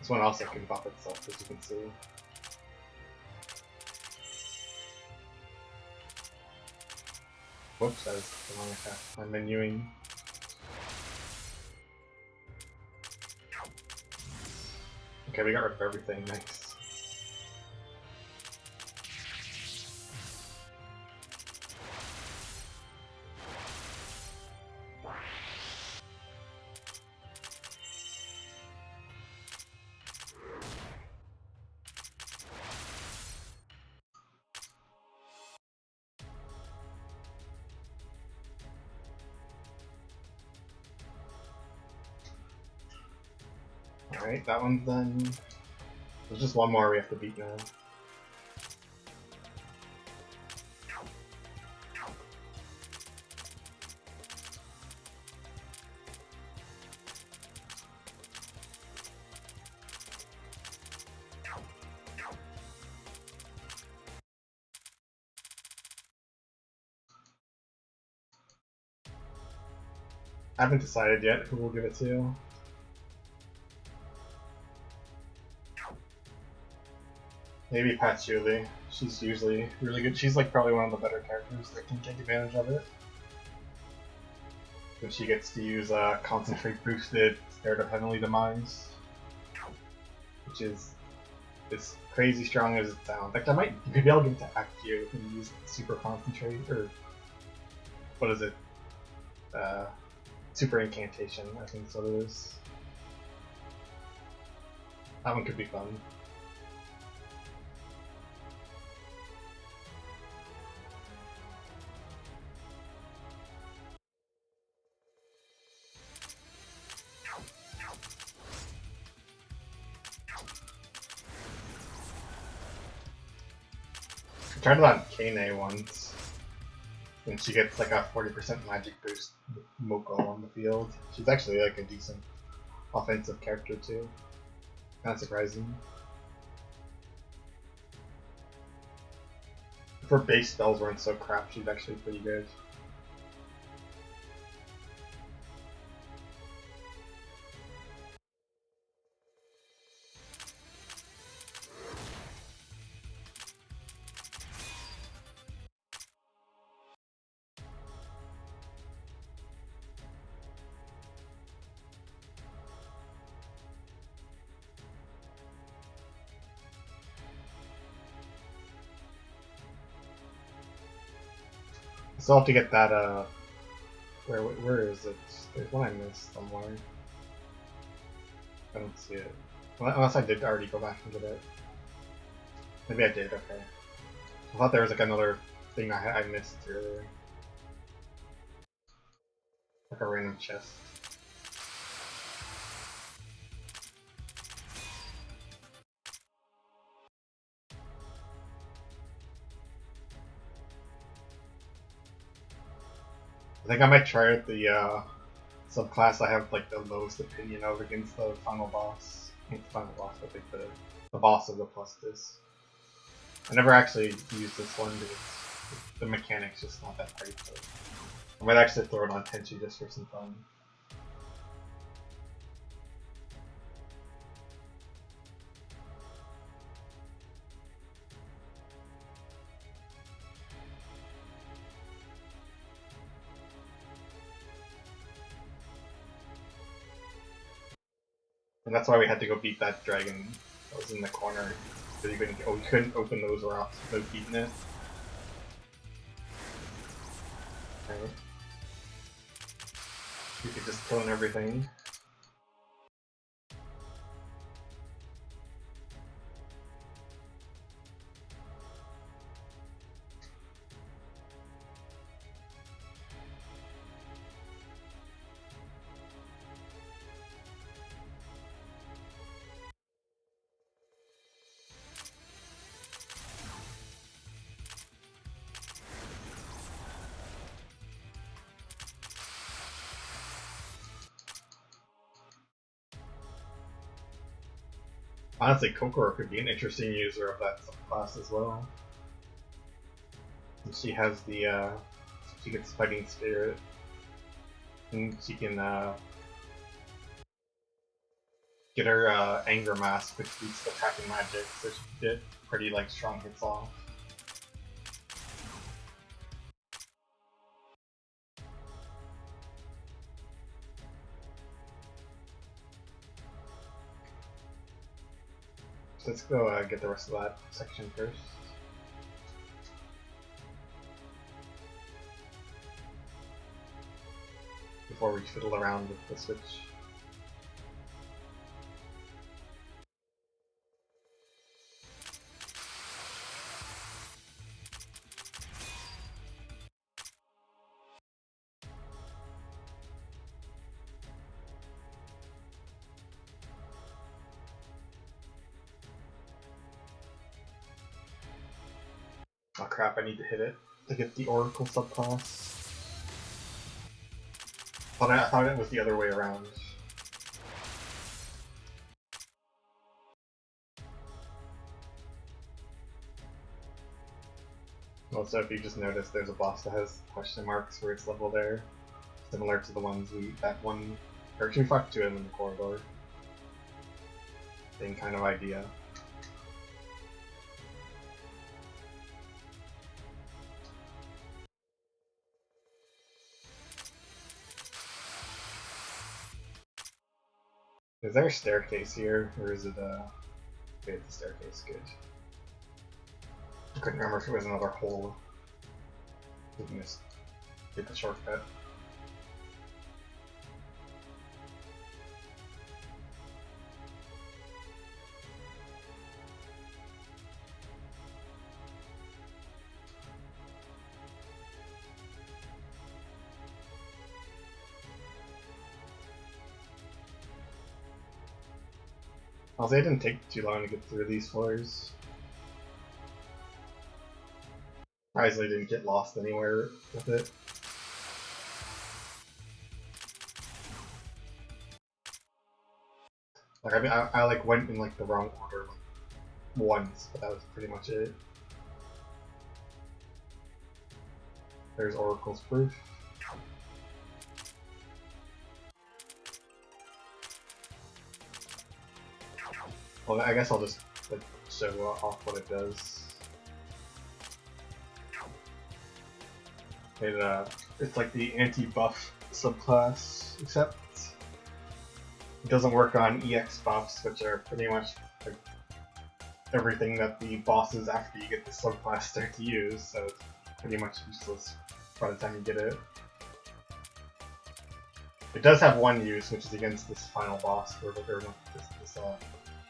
This one also can buff itself, as you can see. Whoops, that was the wrong attack. I'm menuing. Okay, we got rid of everything, nice. Alright, that one's done. There's just one more we have to beat now. I haven't decided yet who we'll give it to. Maybe Patchouli. She's usually really good. She's like probably one of the better characters that can take advantage of it. And she gets to use Concentrate Boosted Spirit of Heavenly Demise, which is as crazy strong as it sounds. In fact, I might maybe I'll give it to Actio and use Super Concentrate, or what is it? Super Incantation, I think that's what it is. That one could be fun. I tried it on Kane once, and she gets like a 40% magic boost with Moko on the field. She's actually like a decent offensive character too. Kind of surprising. If her base spells weren't so crap, she's actually pretty good. I still have to get that, where is it? There's one I missed somewhere. I don't see it. Unless I did already go back and get it. Maybe I did, okay. I thought there was like another thing I missed earlier. Like a random chest. I think I might try out the subclass I have like the lowest opinion of against the final boss. Not the final boss, but like the boss of the plus disc. I never actually used this one because the mechanic's just not that great, so I might actually throw it on Tenchi just for some fun. And that's why we had to go beat that dragon that was in the corner. Because you couldn't open those rocks without beating it. Right. You could just kill everything. Honestly, Kokoro could be an interesting user of that subclass as well. And she has the, she gets Fighting Spirit. And she can, get her, Anger Mask, which beats attacking magic, so she can get pretty, like, strong hits off. So let's go, get the rest of that section first. Before we fiddle around with the switch. Oh crap, I need to hit it to get the Oracle subclass. But I thought it was the other way around. Also, if you just notice, there's a boss that has question marks for its level there, similar to the ones that one, or we fought two of them in the corridor. Same kind of idea. Is there a staircase here, or is it wait, the staircase, good. I couldn't remember if it was another hole. We can just get the shortcut. Also, it didn't take too long to get through these floors. I easily didn't get lost anywhere with it. Like, I mean, I like went in like the wrong order like, once, but that was pretty much it. There's Oracle's proof. Well, I guess I'll just like show off what it does. It's like the anti-buff subclass, except it doesn't work on EX buffs, which are pretty much like everything that the bosses after you get the subclass start to use, so it's pretty much useless by the time you get it. It does have one use, which is against this final boss, where this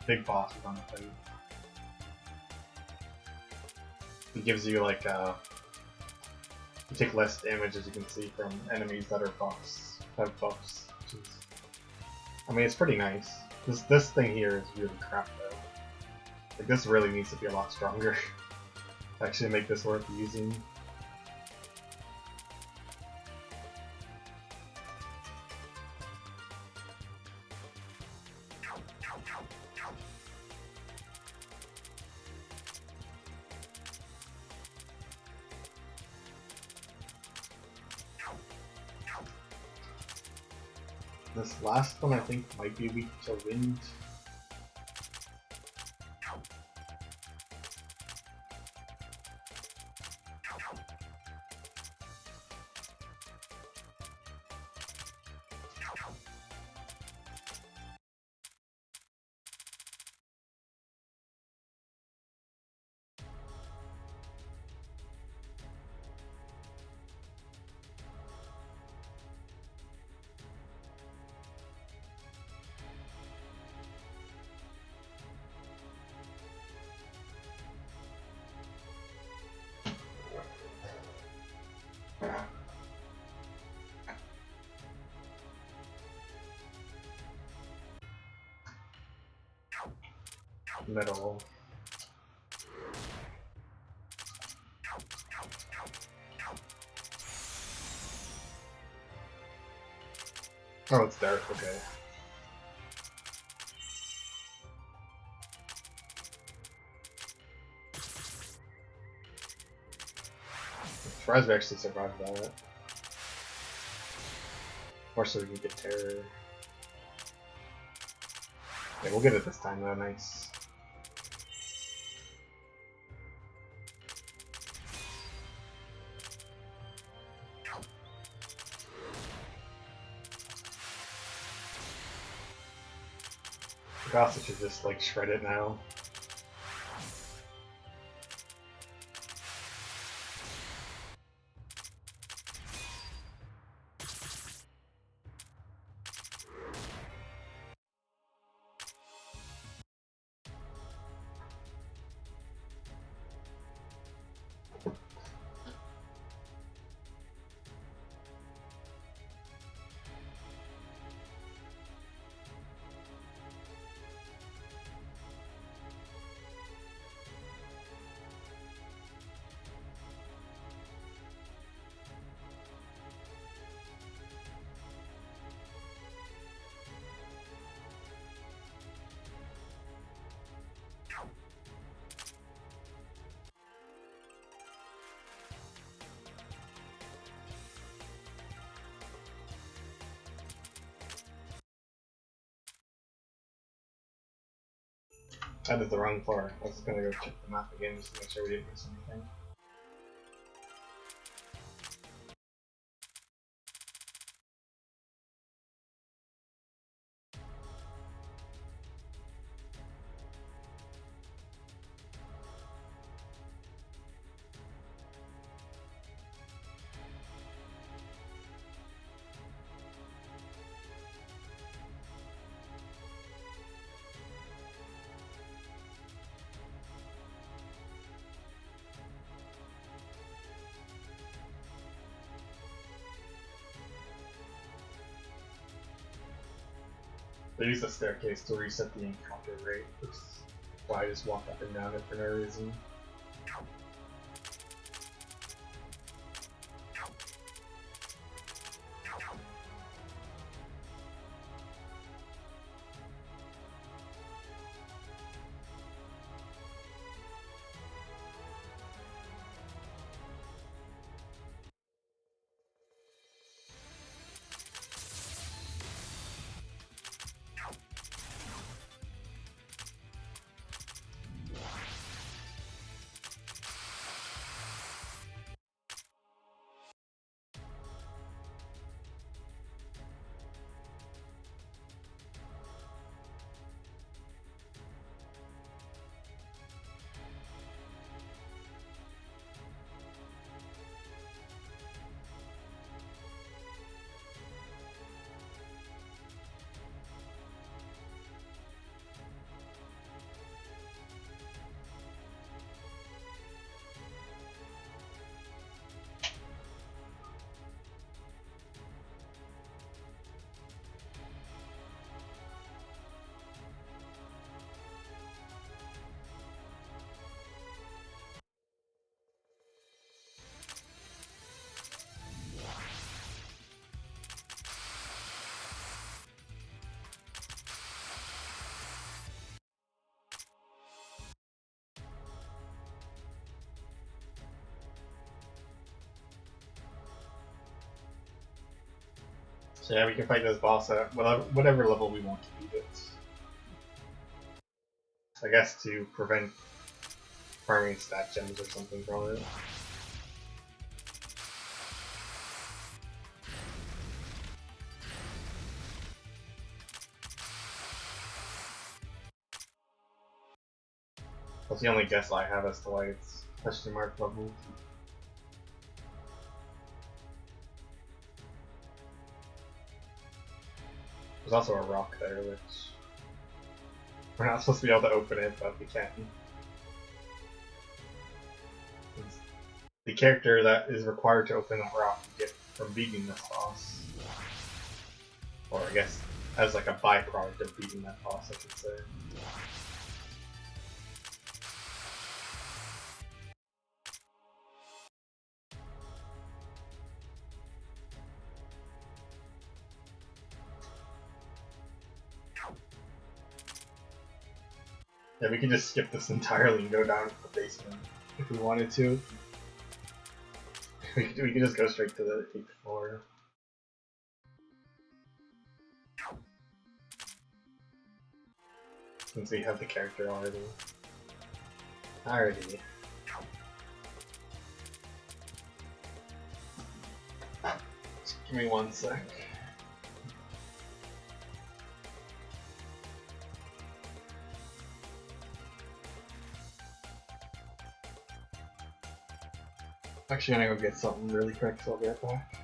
big boss is on the thing. It gives you like you take less damage, as you can see, from enemies that are buffs. Have buffs, which is, I mean, it's pretty nice. This thing here is really crap though. Like, this really needs to be a lot stronger to actually make this worth using. This last one I think might be weak to wind. Metal. Oh, it's dark, okay. surprised we actually survived that. Or so we can get terror. Yeah, we'll get it this time though, nice. Gossip should just like shred it now. I did the wrong floor. I was gonna go check the map again just to make sure we didn't miss anything. They use the staircase to reset the encounter rate, which is why I just walk up and down it for no reason. So yeah, we can fight this boss at whatever level we want to beat it. I guess to prevent farming stat gems or something from it. That's the only guess I have as to why it's question mark level. There's also a rock there, which we're not supposed to be able to open it, but we can. It's the character that is required to open that rock you get from beating this boss. Or I guess as like a byproduct of beating that boss, I should say. Yeah, we can just skip this entirely and go down to the basement if we wanted to. we could just go straight to the 8th floor. Since we have the character already. Alrighty. Just give me 1 sec. Actually, I'm gonna go get something really quick, so I'll be right back.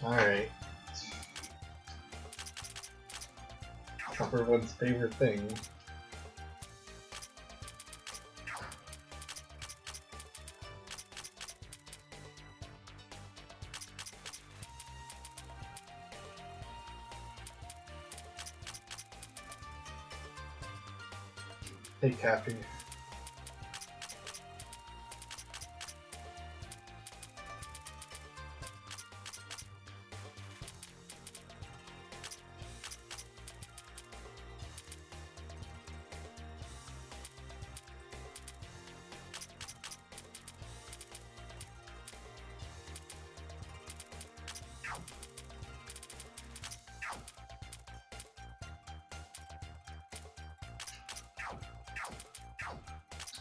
Alright. It's everyone's favorite thing. Hey, Cappy.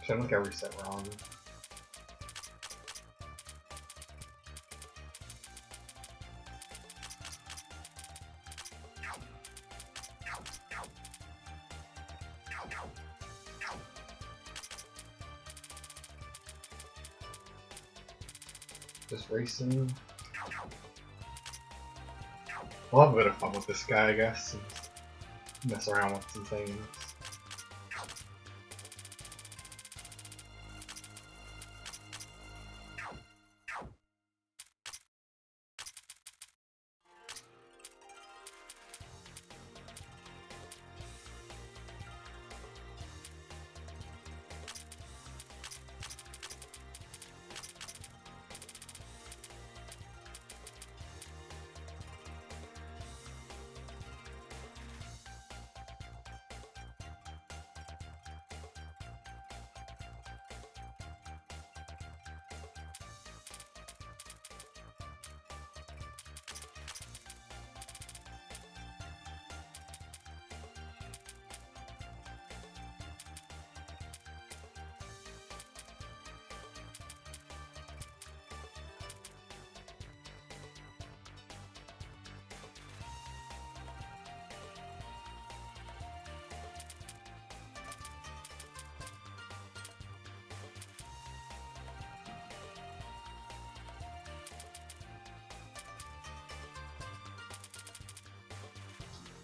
I don't think I reset wrong. Just racing. We'll have a bit of fun with this guy, I guess, and mess around with some things.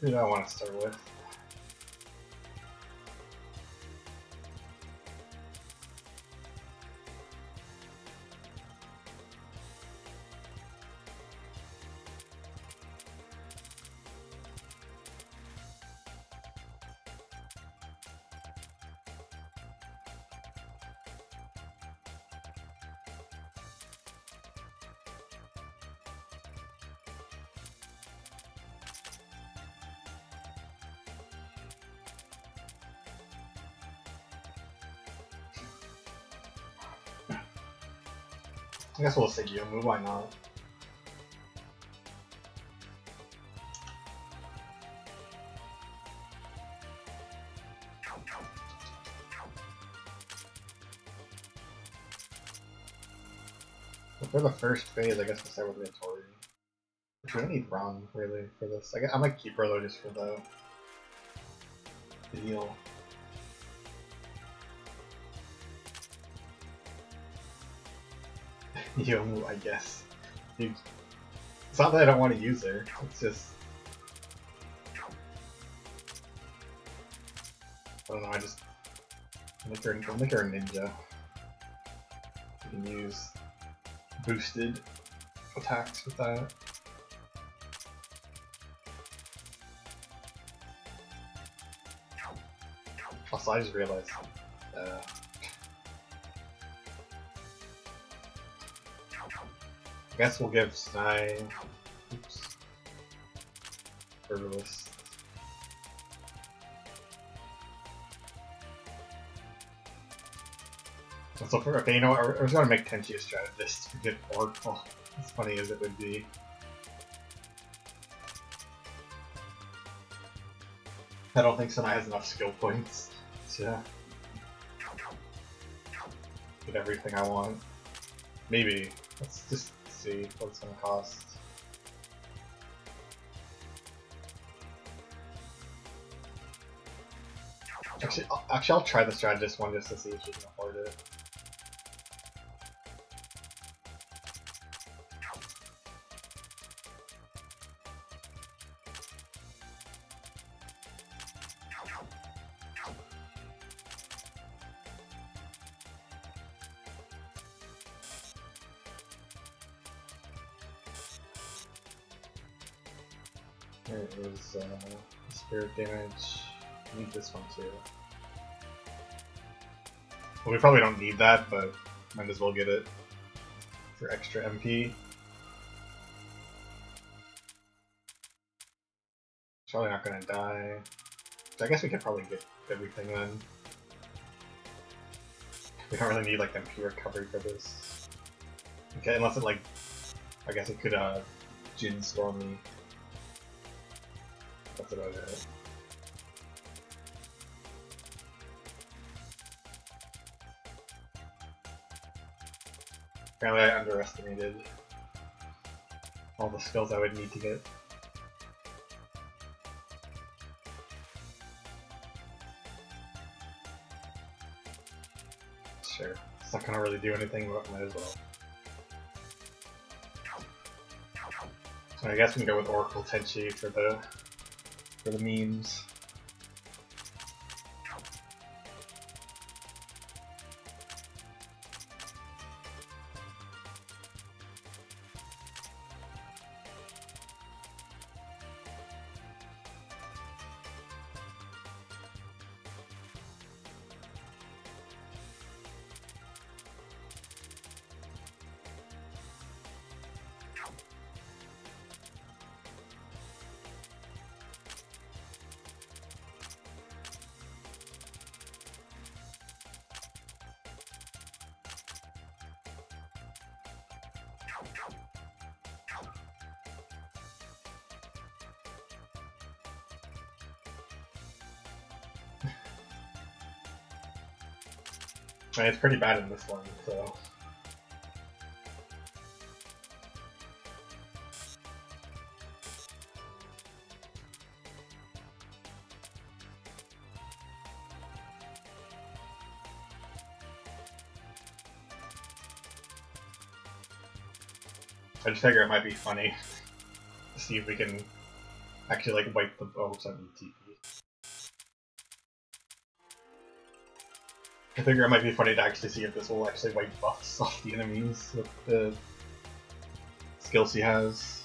Who do I want to start with? I guess we'll say Yomu, why not? For the first phase, I guess we'll start with Notori. Which we don't need Ron, really, for this. I might keep Rolo just for the heal. Yomu, I guess. Dude, it's not that I don't want to use her, it's just... I don't know, I just... I'll make her a ninja. You can use boosted attacks with that. Also, I just realized... I guess we'll give Snai... Oops. Herbalist. So for, okay, you know what, I was gonna make Tenchi a strategist to get Oracle, as funny as it would be. I don't think Snai has enough skill points to get everything I want. Maybe. Let's just see what it's gonna cost. Actually, I'll try the strategist one just to see if she can afford it. There is spirit damage. I need this one too. Well, we probably don't need that, but might as well get it for extra MP. Probably not gonna die. So I guess we could probably get everything then. We don't really need like MP recovery for this. Okay, unless it like, I guess it could Jin Storm me. That's about it. Apparently I underestimated all the skills I would need to get. Sure, it's not gonna really do anything, but might as well. So I guess we can go with Oracle Tenchi for the memes. I mean, it's pretty bad in this one, so. I just figure it might be funny to see if we can actually like wipe the boats on the TP. I figure it might be funny to actually see if this will actually wipe buffs off the enemies with the skills he has.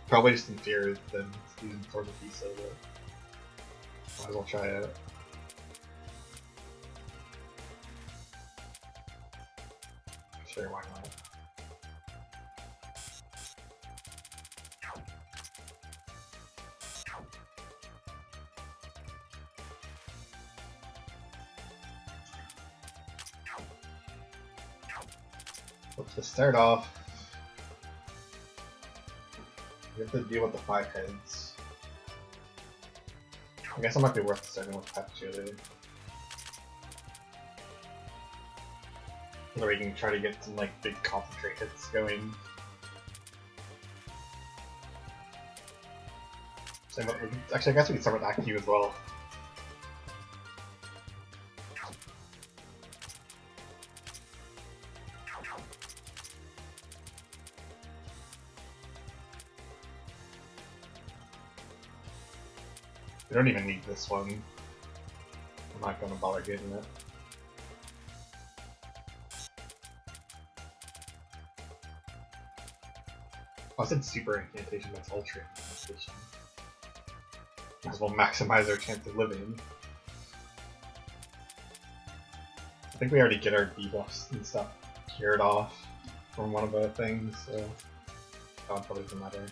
Probably just in fear than using for the pizza, but might as well try it. Sure, why not? To start off, you have to deal with the 5 heads. I guess it might be worth starting with Patchouli. So we can try to get some like big concentrate hits going. Same with, actually, I guess we can start with AQ as well. We don't even need this one. I'm not gonna bother getting it. I said super incantation, that's ultra incantation. Might as well maximize our chance of living. I think we already get our debuffs and stuff cured off from one of the things, so that one probably doesn't matter.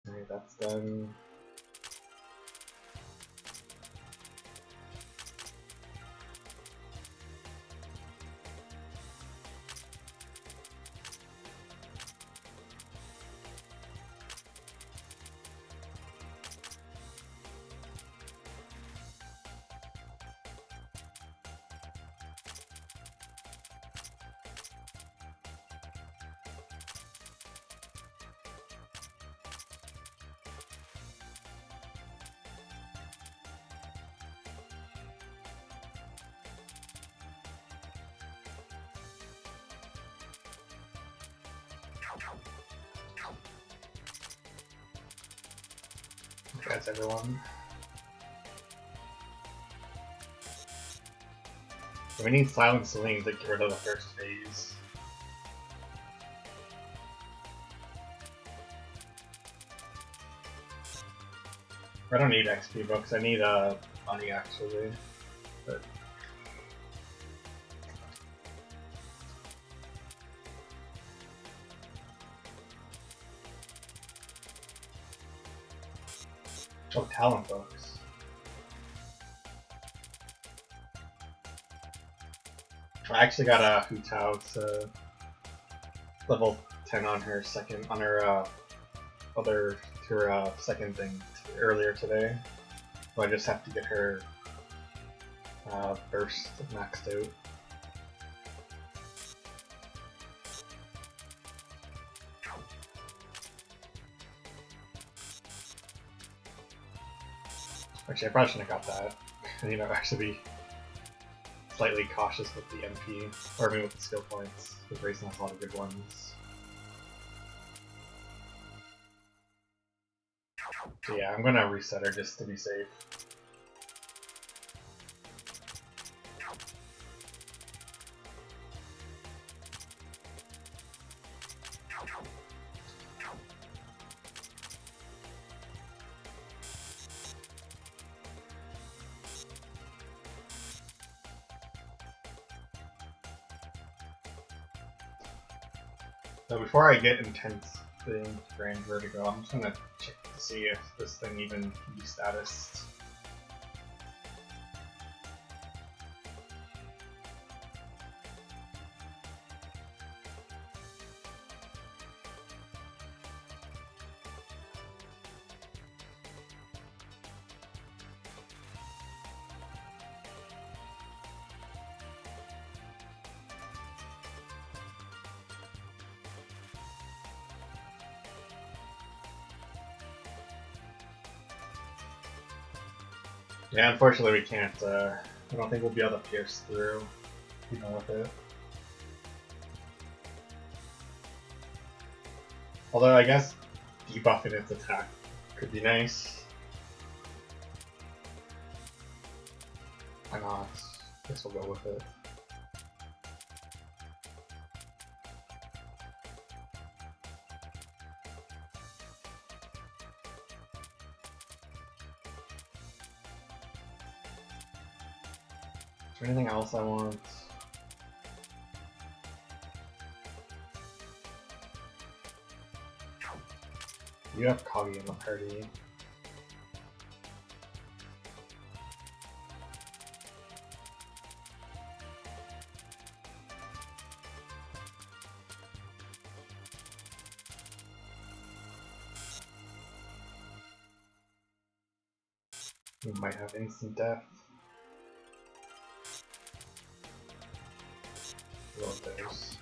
Alright, that's done. That's everyone. We need Silent Celine to get rid of the first phase. I don't need XP books, I need money actually. But oh, talent books. I actually got a Touhou to level 10 on her second, on her second thing earlier today. So I just have to get her burst maxed out. Actually, I probably shouldn't have got that. I need to actually be slightly cautious with the MP, or maybe with the skill points, because Racing has a lot of good ones. So yeah, I'm gonna reset her just to be safe. So before I get intense thing Grand Vertigo, I'm just gonna check to see if this thing even can be statused. Yeah, unfortunately we can't, I don't think we'll be able to pierce through, even with it. Although I guess debuffing its attack could be nice. Why not? I guess we'll go with it. Is there anything else I want? You have Kagi in the party. We might have instant death. Love those.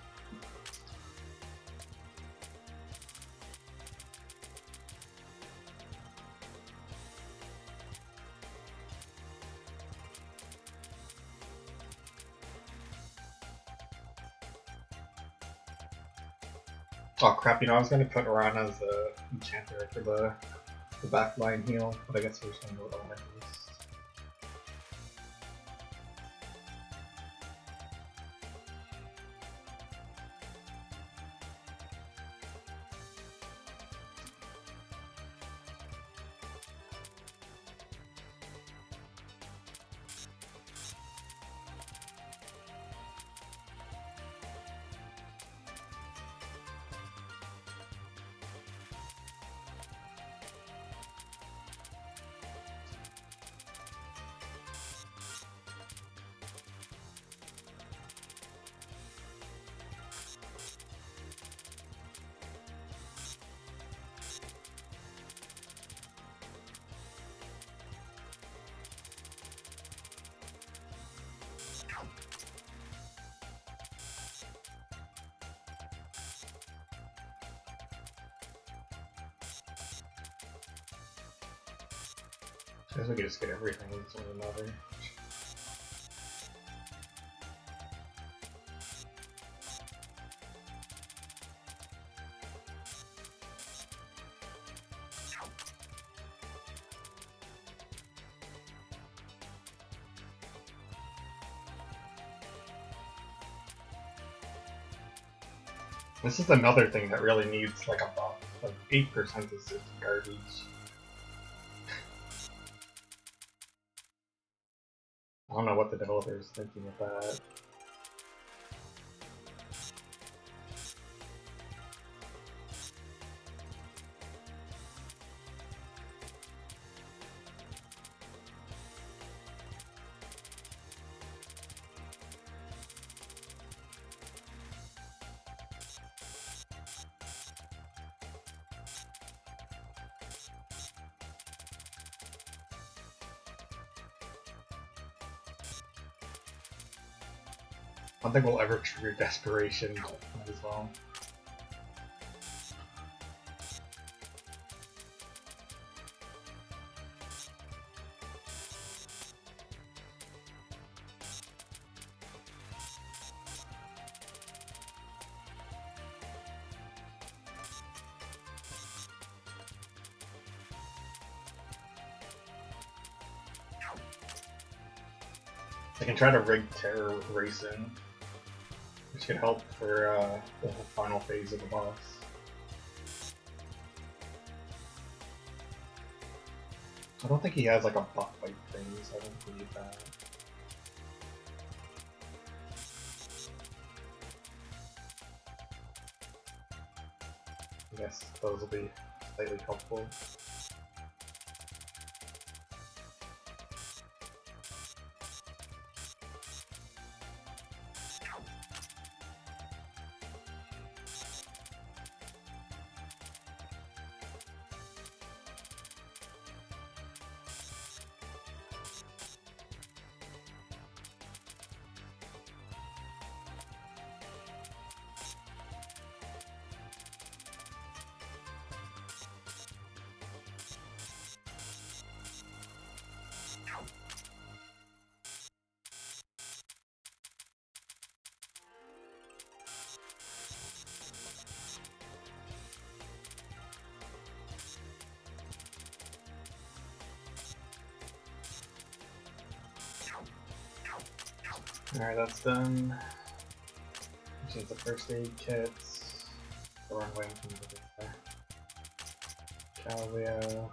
Oh crap, you know, I was gonna put Ron as the enchanter for the backline heal, but I guess we're just gonna go with Elementalist. I guess we could just get everything, it doesn't really matter. This is another thing that really needs like a buff. Like 8% is just garbage. I don't know what the developer is thinking with that. I don't think we'll ever trigger desperation as well. I can try to rig Terror with Racing, which could help for the final phase of the boss. I don't think he has like a buff fight thing, so I don't believe that. I guess those will be slightly helpful. Alright, that's done. Which is the first aid kits. The wrong way from the Calvio.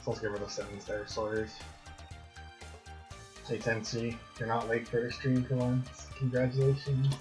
Let's get rid of 7-star swords. Hey Tensi, you're not late for the stream for once. Congratulations.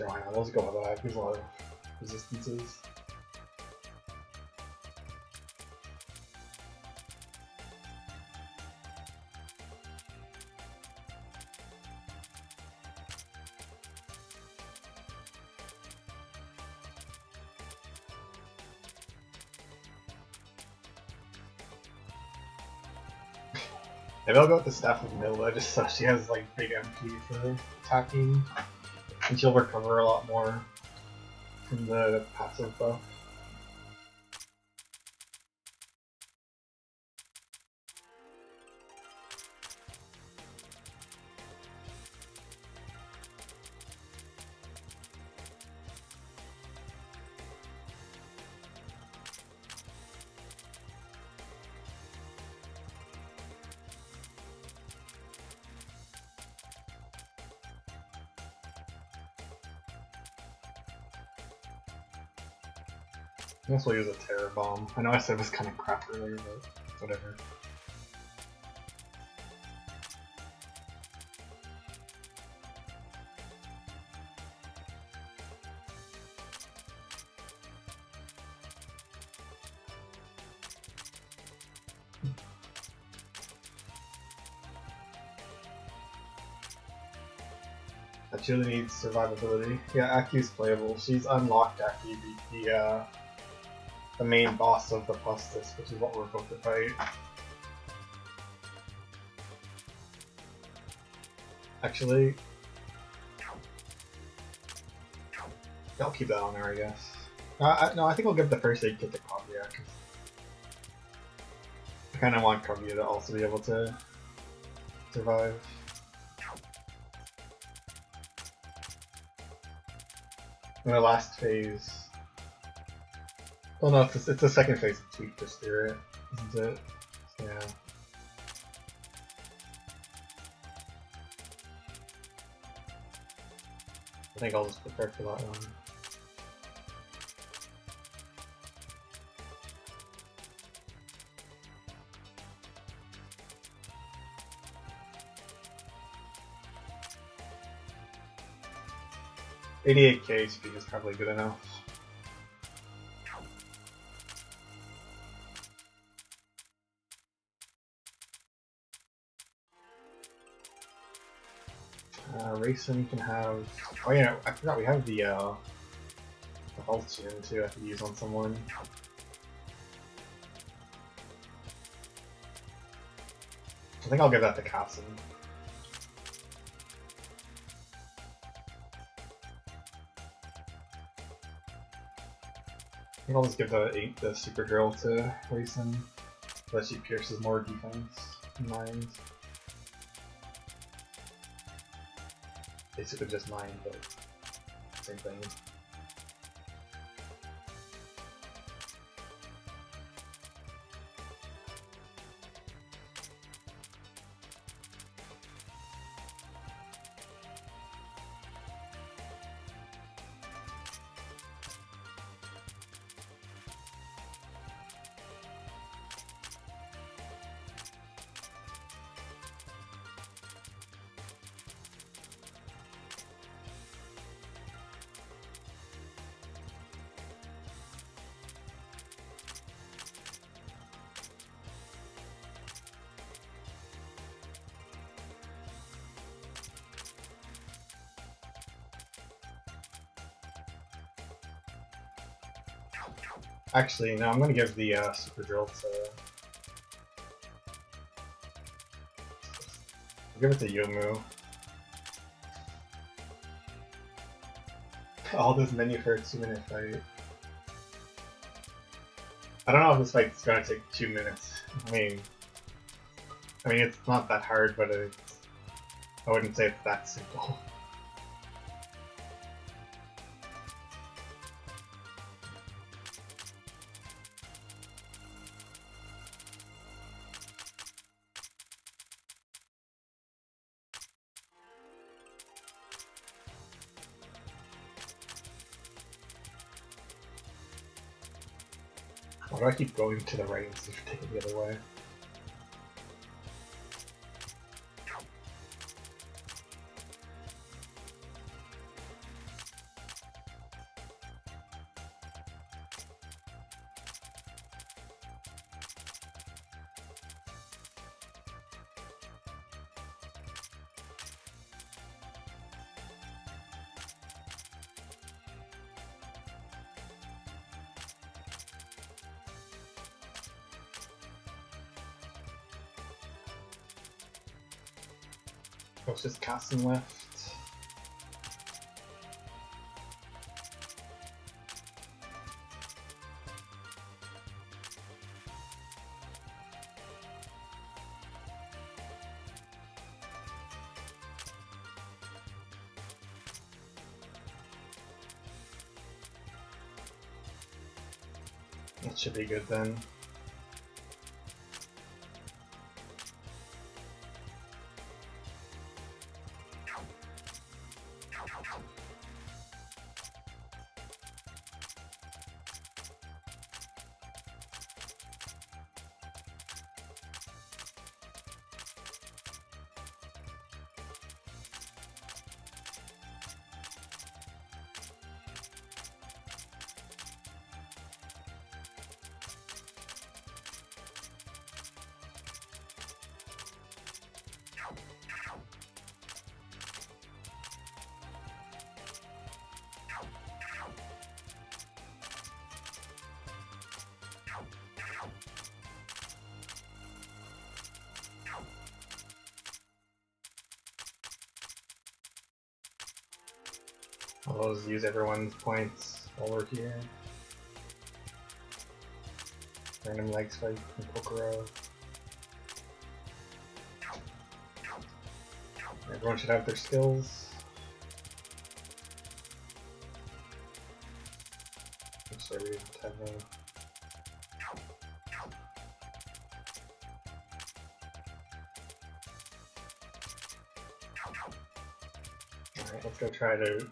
Why not? Let's go with that. There's a lot of resistances. Maybe I'll go with the Staff of Mila just so she has like big MP for attacking. And she'll recover a lot more from the passive buff. I guess we'll use a Terror Bomb. I know I said it was kind of crap earlier, but whatever. Julie needs survivability. Yeah, Aki's playable. She's unlocked after you beat the main boss of the Pustus, which is what we're about to fight. Actually, I'll keep that on there, I guess. No, I think I'll give the first aid kit to Kaguya, because I kind of want Kaguya to also be able to survive. In the last phase... Oh no, it's the second phase of Tweak the Spirit, isn't it? Yeah. I think I'll just prepare for that one. $88k speed is probably good enough. Racing can have... Oh yeah, I forgot we have the Halcyon too I could use on someone. I think I'll give that to Casson. I think I'll just give the Super Drill to Racing, so that she pierces more defense in mind. Basically just mine, but same thing. Actually, no, I'm gonna give the Super Drill to... I'll give it to Yomu. All this menu for a 2-minute fight. I don't know if this fight's gonna take 2 minutes. I mean it's not that hard, but I wouldn't say it's that simple. Why do I keep going to the right instead of taking the other way? Oh, it's just Casson left. That should be good then. I'll just use everyone's points while we're here. Random leg spike and Kokoro. Everyone should have their skills. Sorry, we have 10 now. Alright, let's go try to...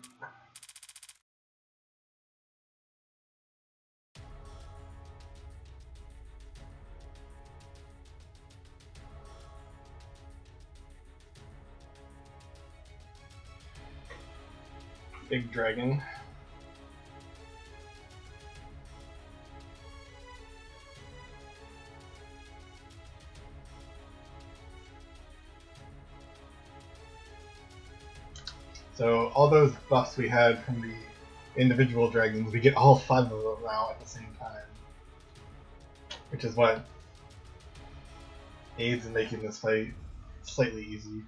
Big dragon. So all those buffs we had from the individual dragons, we get all 5 of them now at the same time. Which is what aids in making this fight slightly easy.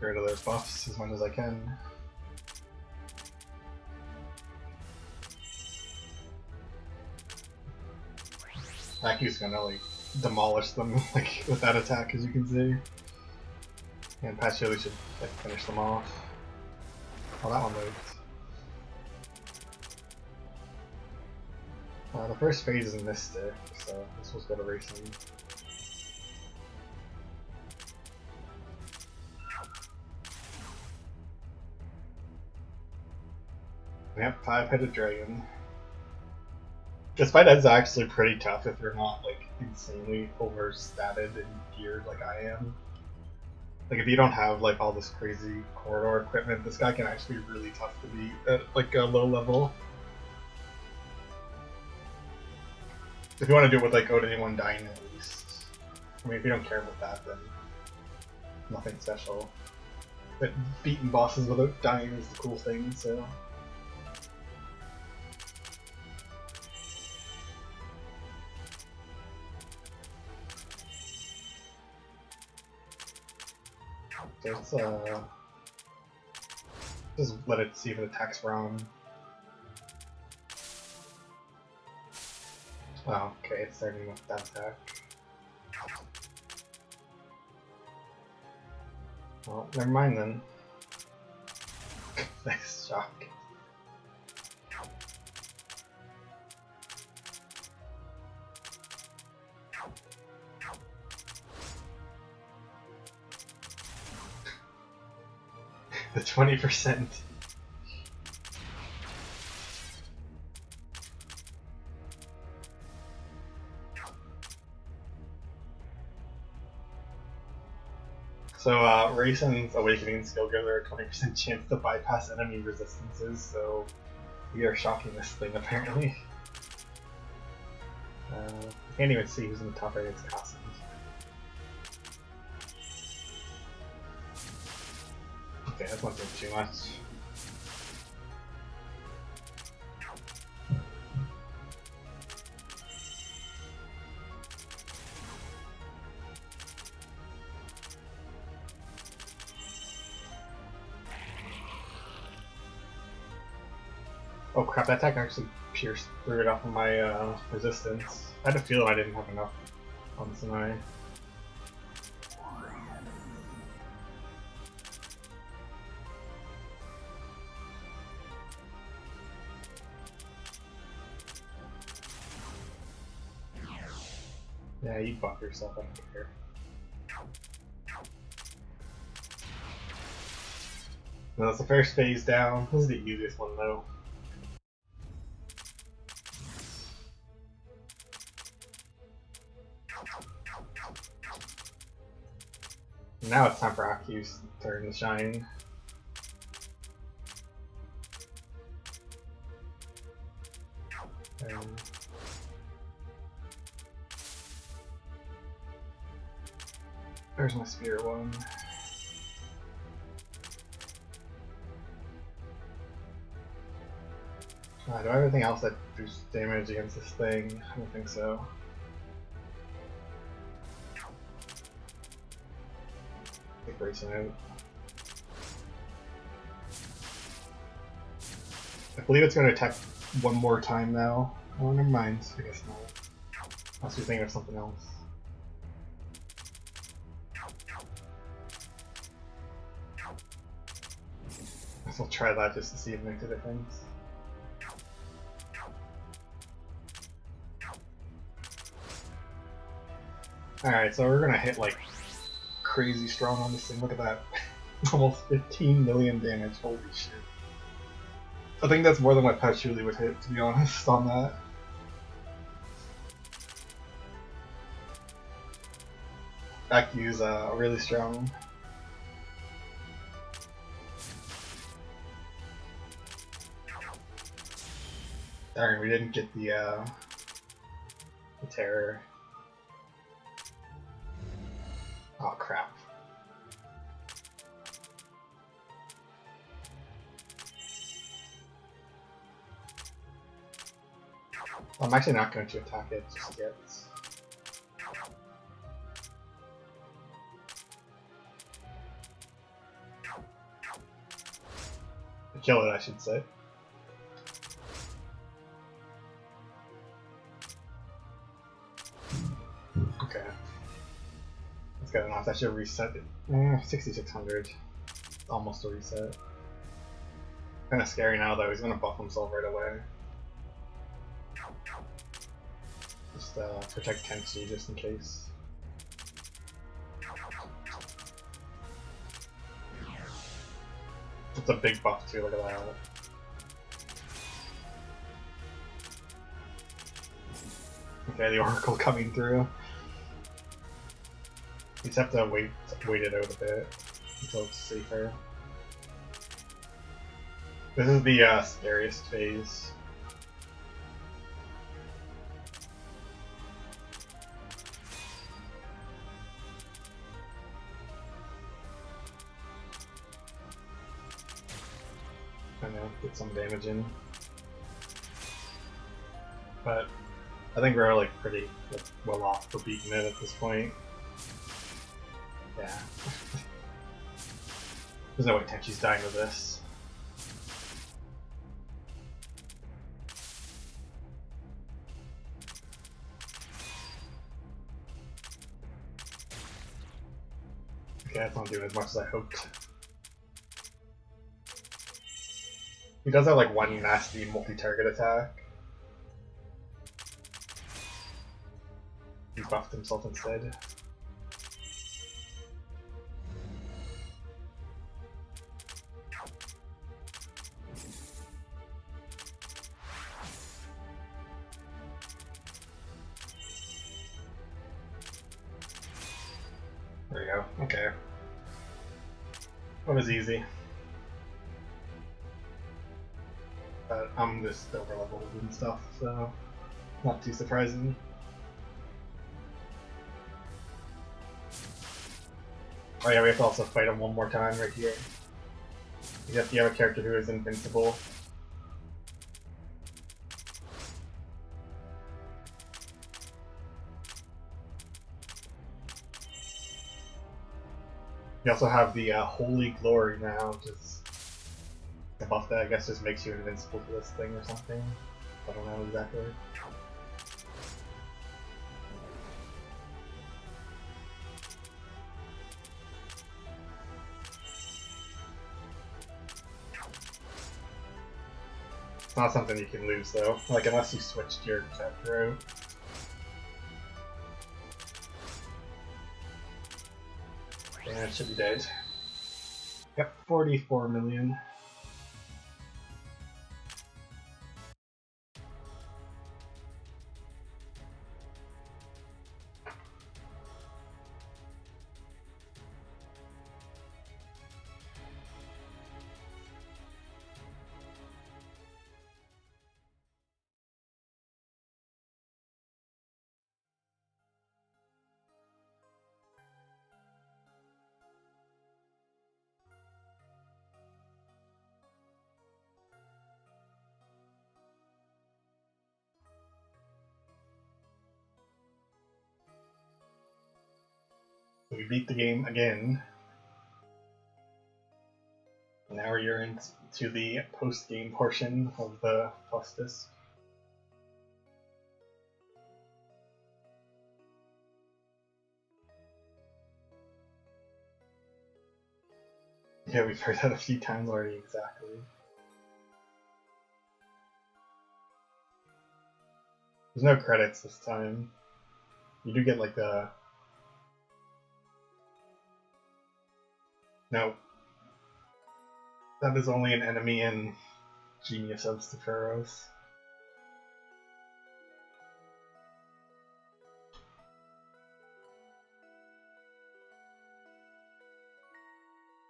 Get rid of those buffs as much as I can. Aku's gonna like demolish them like with that attack, as you can see. And Patchouli should like finish them off. Oh, that one moved. The first phase is Mystic, so this was go to racing. Yep, 5-headed dragon. This fight is actually pretty tough if you're not like insanely overstatted and geared like I am. Like if you don't have like all this crazy corridor equipment, this guy can actually be really tough to beat at like a low level. If you want to do it with like anyone dying at least. I mean, if you don't care about that, then nothing special. But beating bosses without dying is the cool thing, so... Let's just let it see if it attacks wrong. Oh, okay, it's starting with that attack. Well, never mind then. Nice shock. The 20%. So, Raisin's Awakening skill gives her a 20% chance to bypass enemy resistances, so we are shocking this thing apparently. I can't even see who's in the top right, it's Costumes. Okay, that's not doing too much. Oh crap, that attack actually pierced through it off of my resistance. I had a feeling I didn't have enough on Tsunai. Yeah, you fuck yourself, I don't care. Now that's the first phase down. This is the easiest one though. Now it's time for Aku's turn to shine. There's my spear one. Do I have anything else that boosts damage against this thing? I don't think so. Take bracing out. I believe it's going to attack one more time now. Oh, never mind. I guess not. Unless you're thinking of something else. I guess I'll try that just to see if it makes a difference. Alright, so we're gonna hit like crazy strong on this thing. Look at that. Almost 15 million damage. Holy shit. I think that's more than what Patchouli would hit, to be honest, on that. Baku's really strong. Darn, we didn't get the terror. Oh crap. I'm actually not going to attack it just yet. Kill it, I should say. Okay. That's good enough. That should reset it. 6600. Almost a reset. Kind of scary now though. He's gonna buff himself right away. Just protect Tenchi just in case. It's a big buff too. Look at that. Okay, the Oracle coming through. You just have to wait it out a bit until it's safer. This is the scariest phase. I know, get some damage in. But I think we're like pretty well off for beating it at this point. Yeah. There's no way Tenchi's dying with this. Okay, that's not doing as much as I hoped. He does have like one nasty multi-target attack. He buffed himself instead. There you go. Okay. That was easy. But I'm just over leveled and stuff, so not too surprising. Oh yeah, we have to also fight him one more time right here. You have a character who is invincible. You also have the Holy Glory now, which is the buff that I guess just makes you invincible to this thing or something. I don't know exactly. It's not something you can lose though, like unless you switched your chapter out. Yeah, it should be dead. Yep, 44 million. We beat the game again. Now we're into the post-game portion of the plus disc. Yeah, we've heard that a few times already, exactly. There's no credits this time. You do get like the... No. That is only an enemy in Genius of Sephiroth.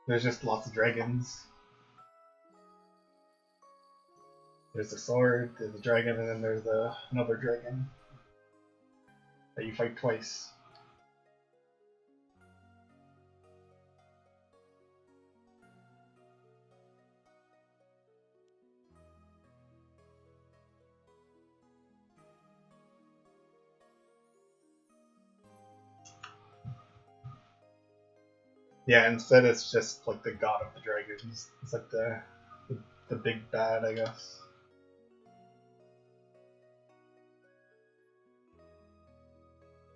There's just lots of dragons. There's the sword, there's the dragon, and then there's another dragon that you fight twice. Yeah, instead it's just like the god of the dragons. It's like the big bad, I guess.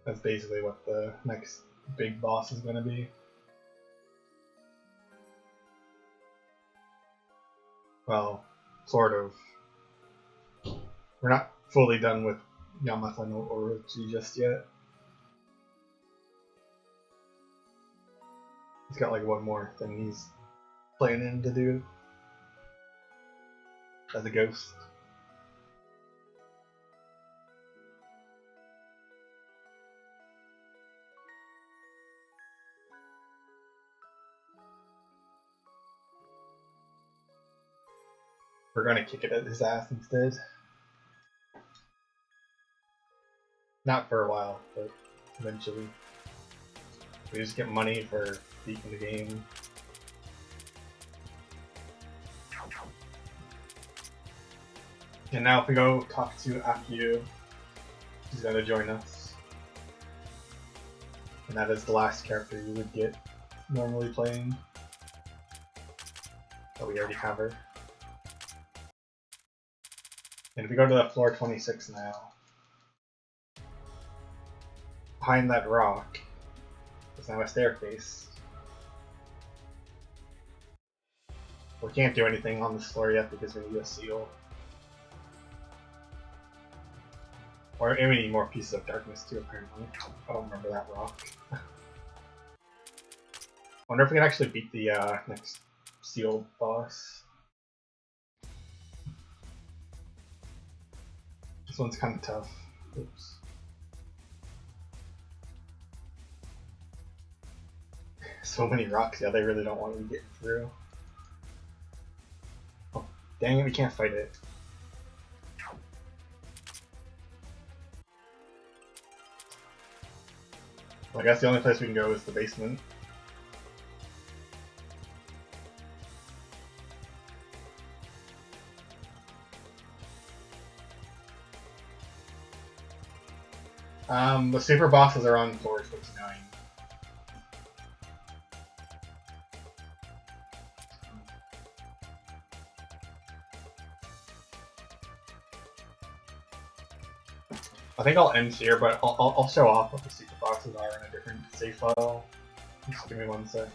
That's basically what the next big boss is going to be. Well, sort of. We're not fully done with Yamata no Orochi just yet. He's got like one more thing he's planning to do as a ghost. We're gonna kick it at his ass instead. Not for a while, but eventually. We just get money for beating the game. And now if we go talk to Akio, he's gonna join us. And that is the last character you would get normally playing. But we already have her. And if we go to the floor 26 now, behind that rock, there's now a staircase. We can't do anything on this floor yet because we need a seal. Or we need more pieces of darkness too, apparently. I don't remember that rock. Wonder if we can actually beat the next seal boss. This one's kind of tough. Oops. So many rocks, yeah, they really don't want me getting through. Oh, dang it, we can't fight it. Well, I guess the only place we can go is the basement. The super bosses are on floor 29. I think I'll end here, but I'll show off what the super bosses are in a different save file. Just give me one sec.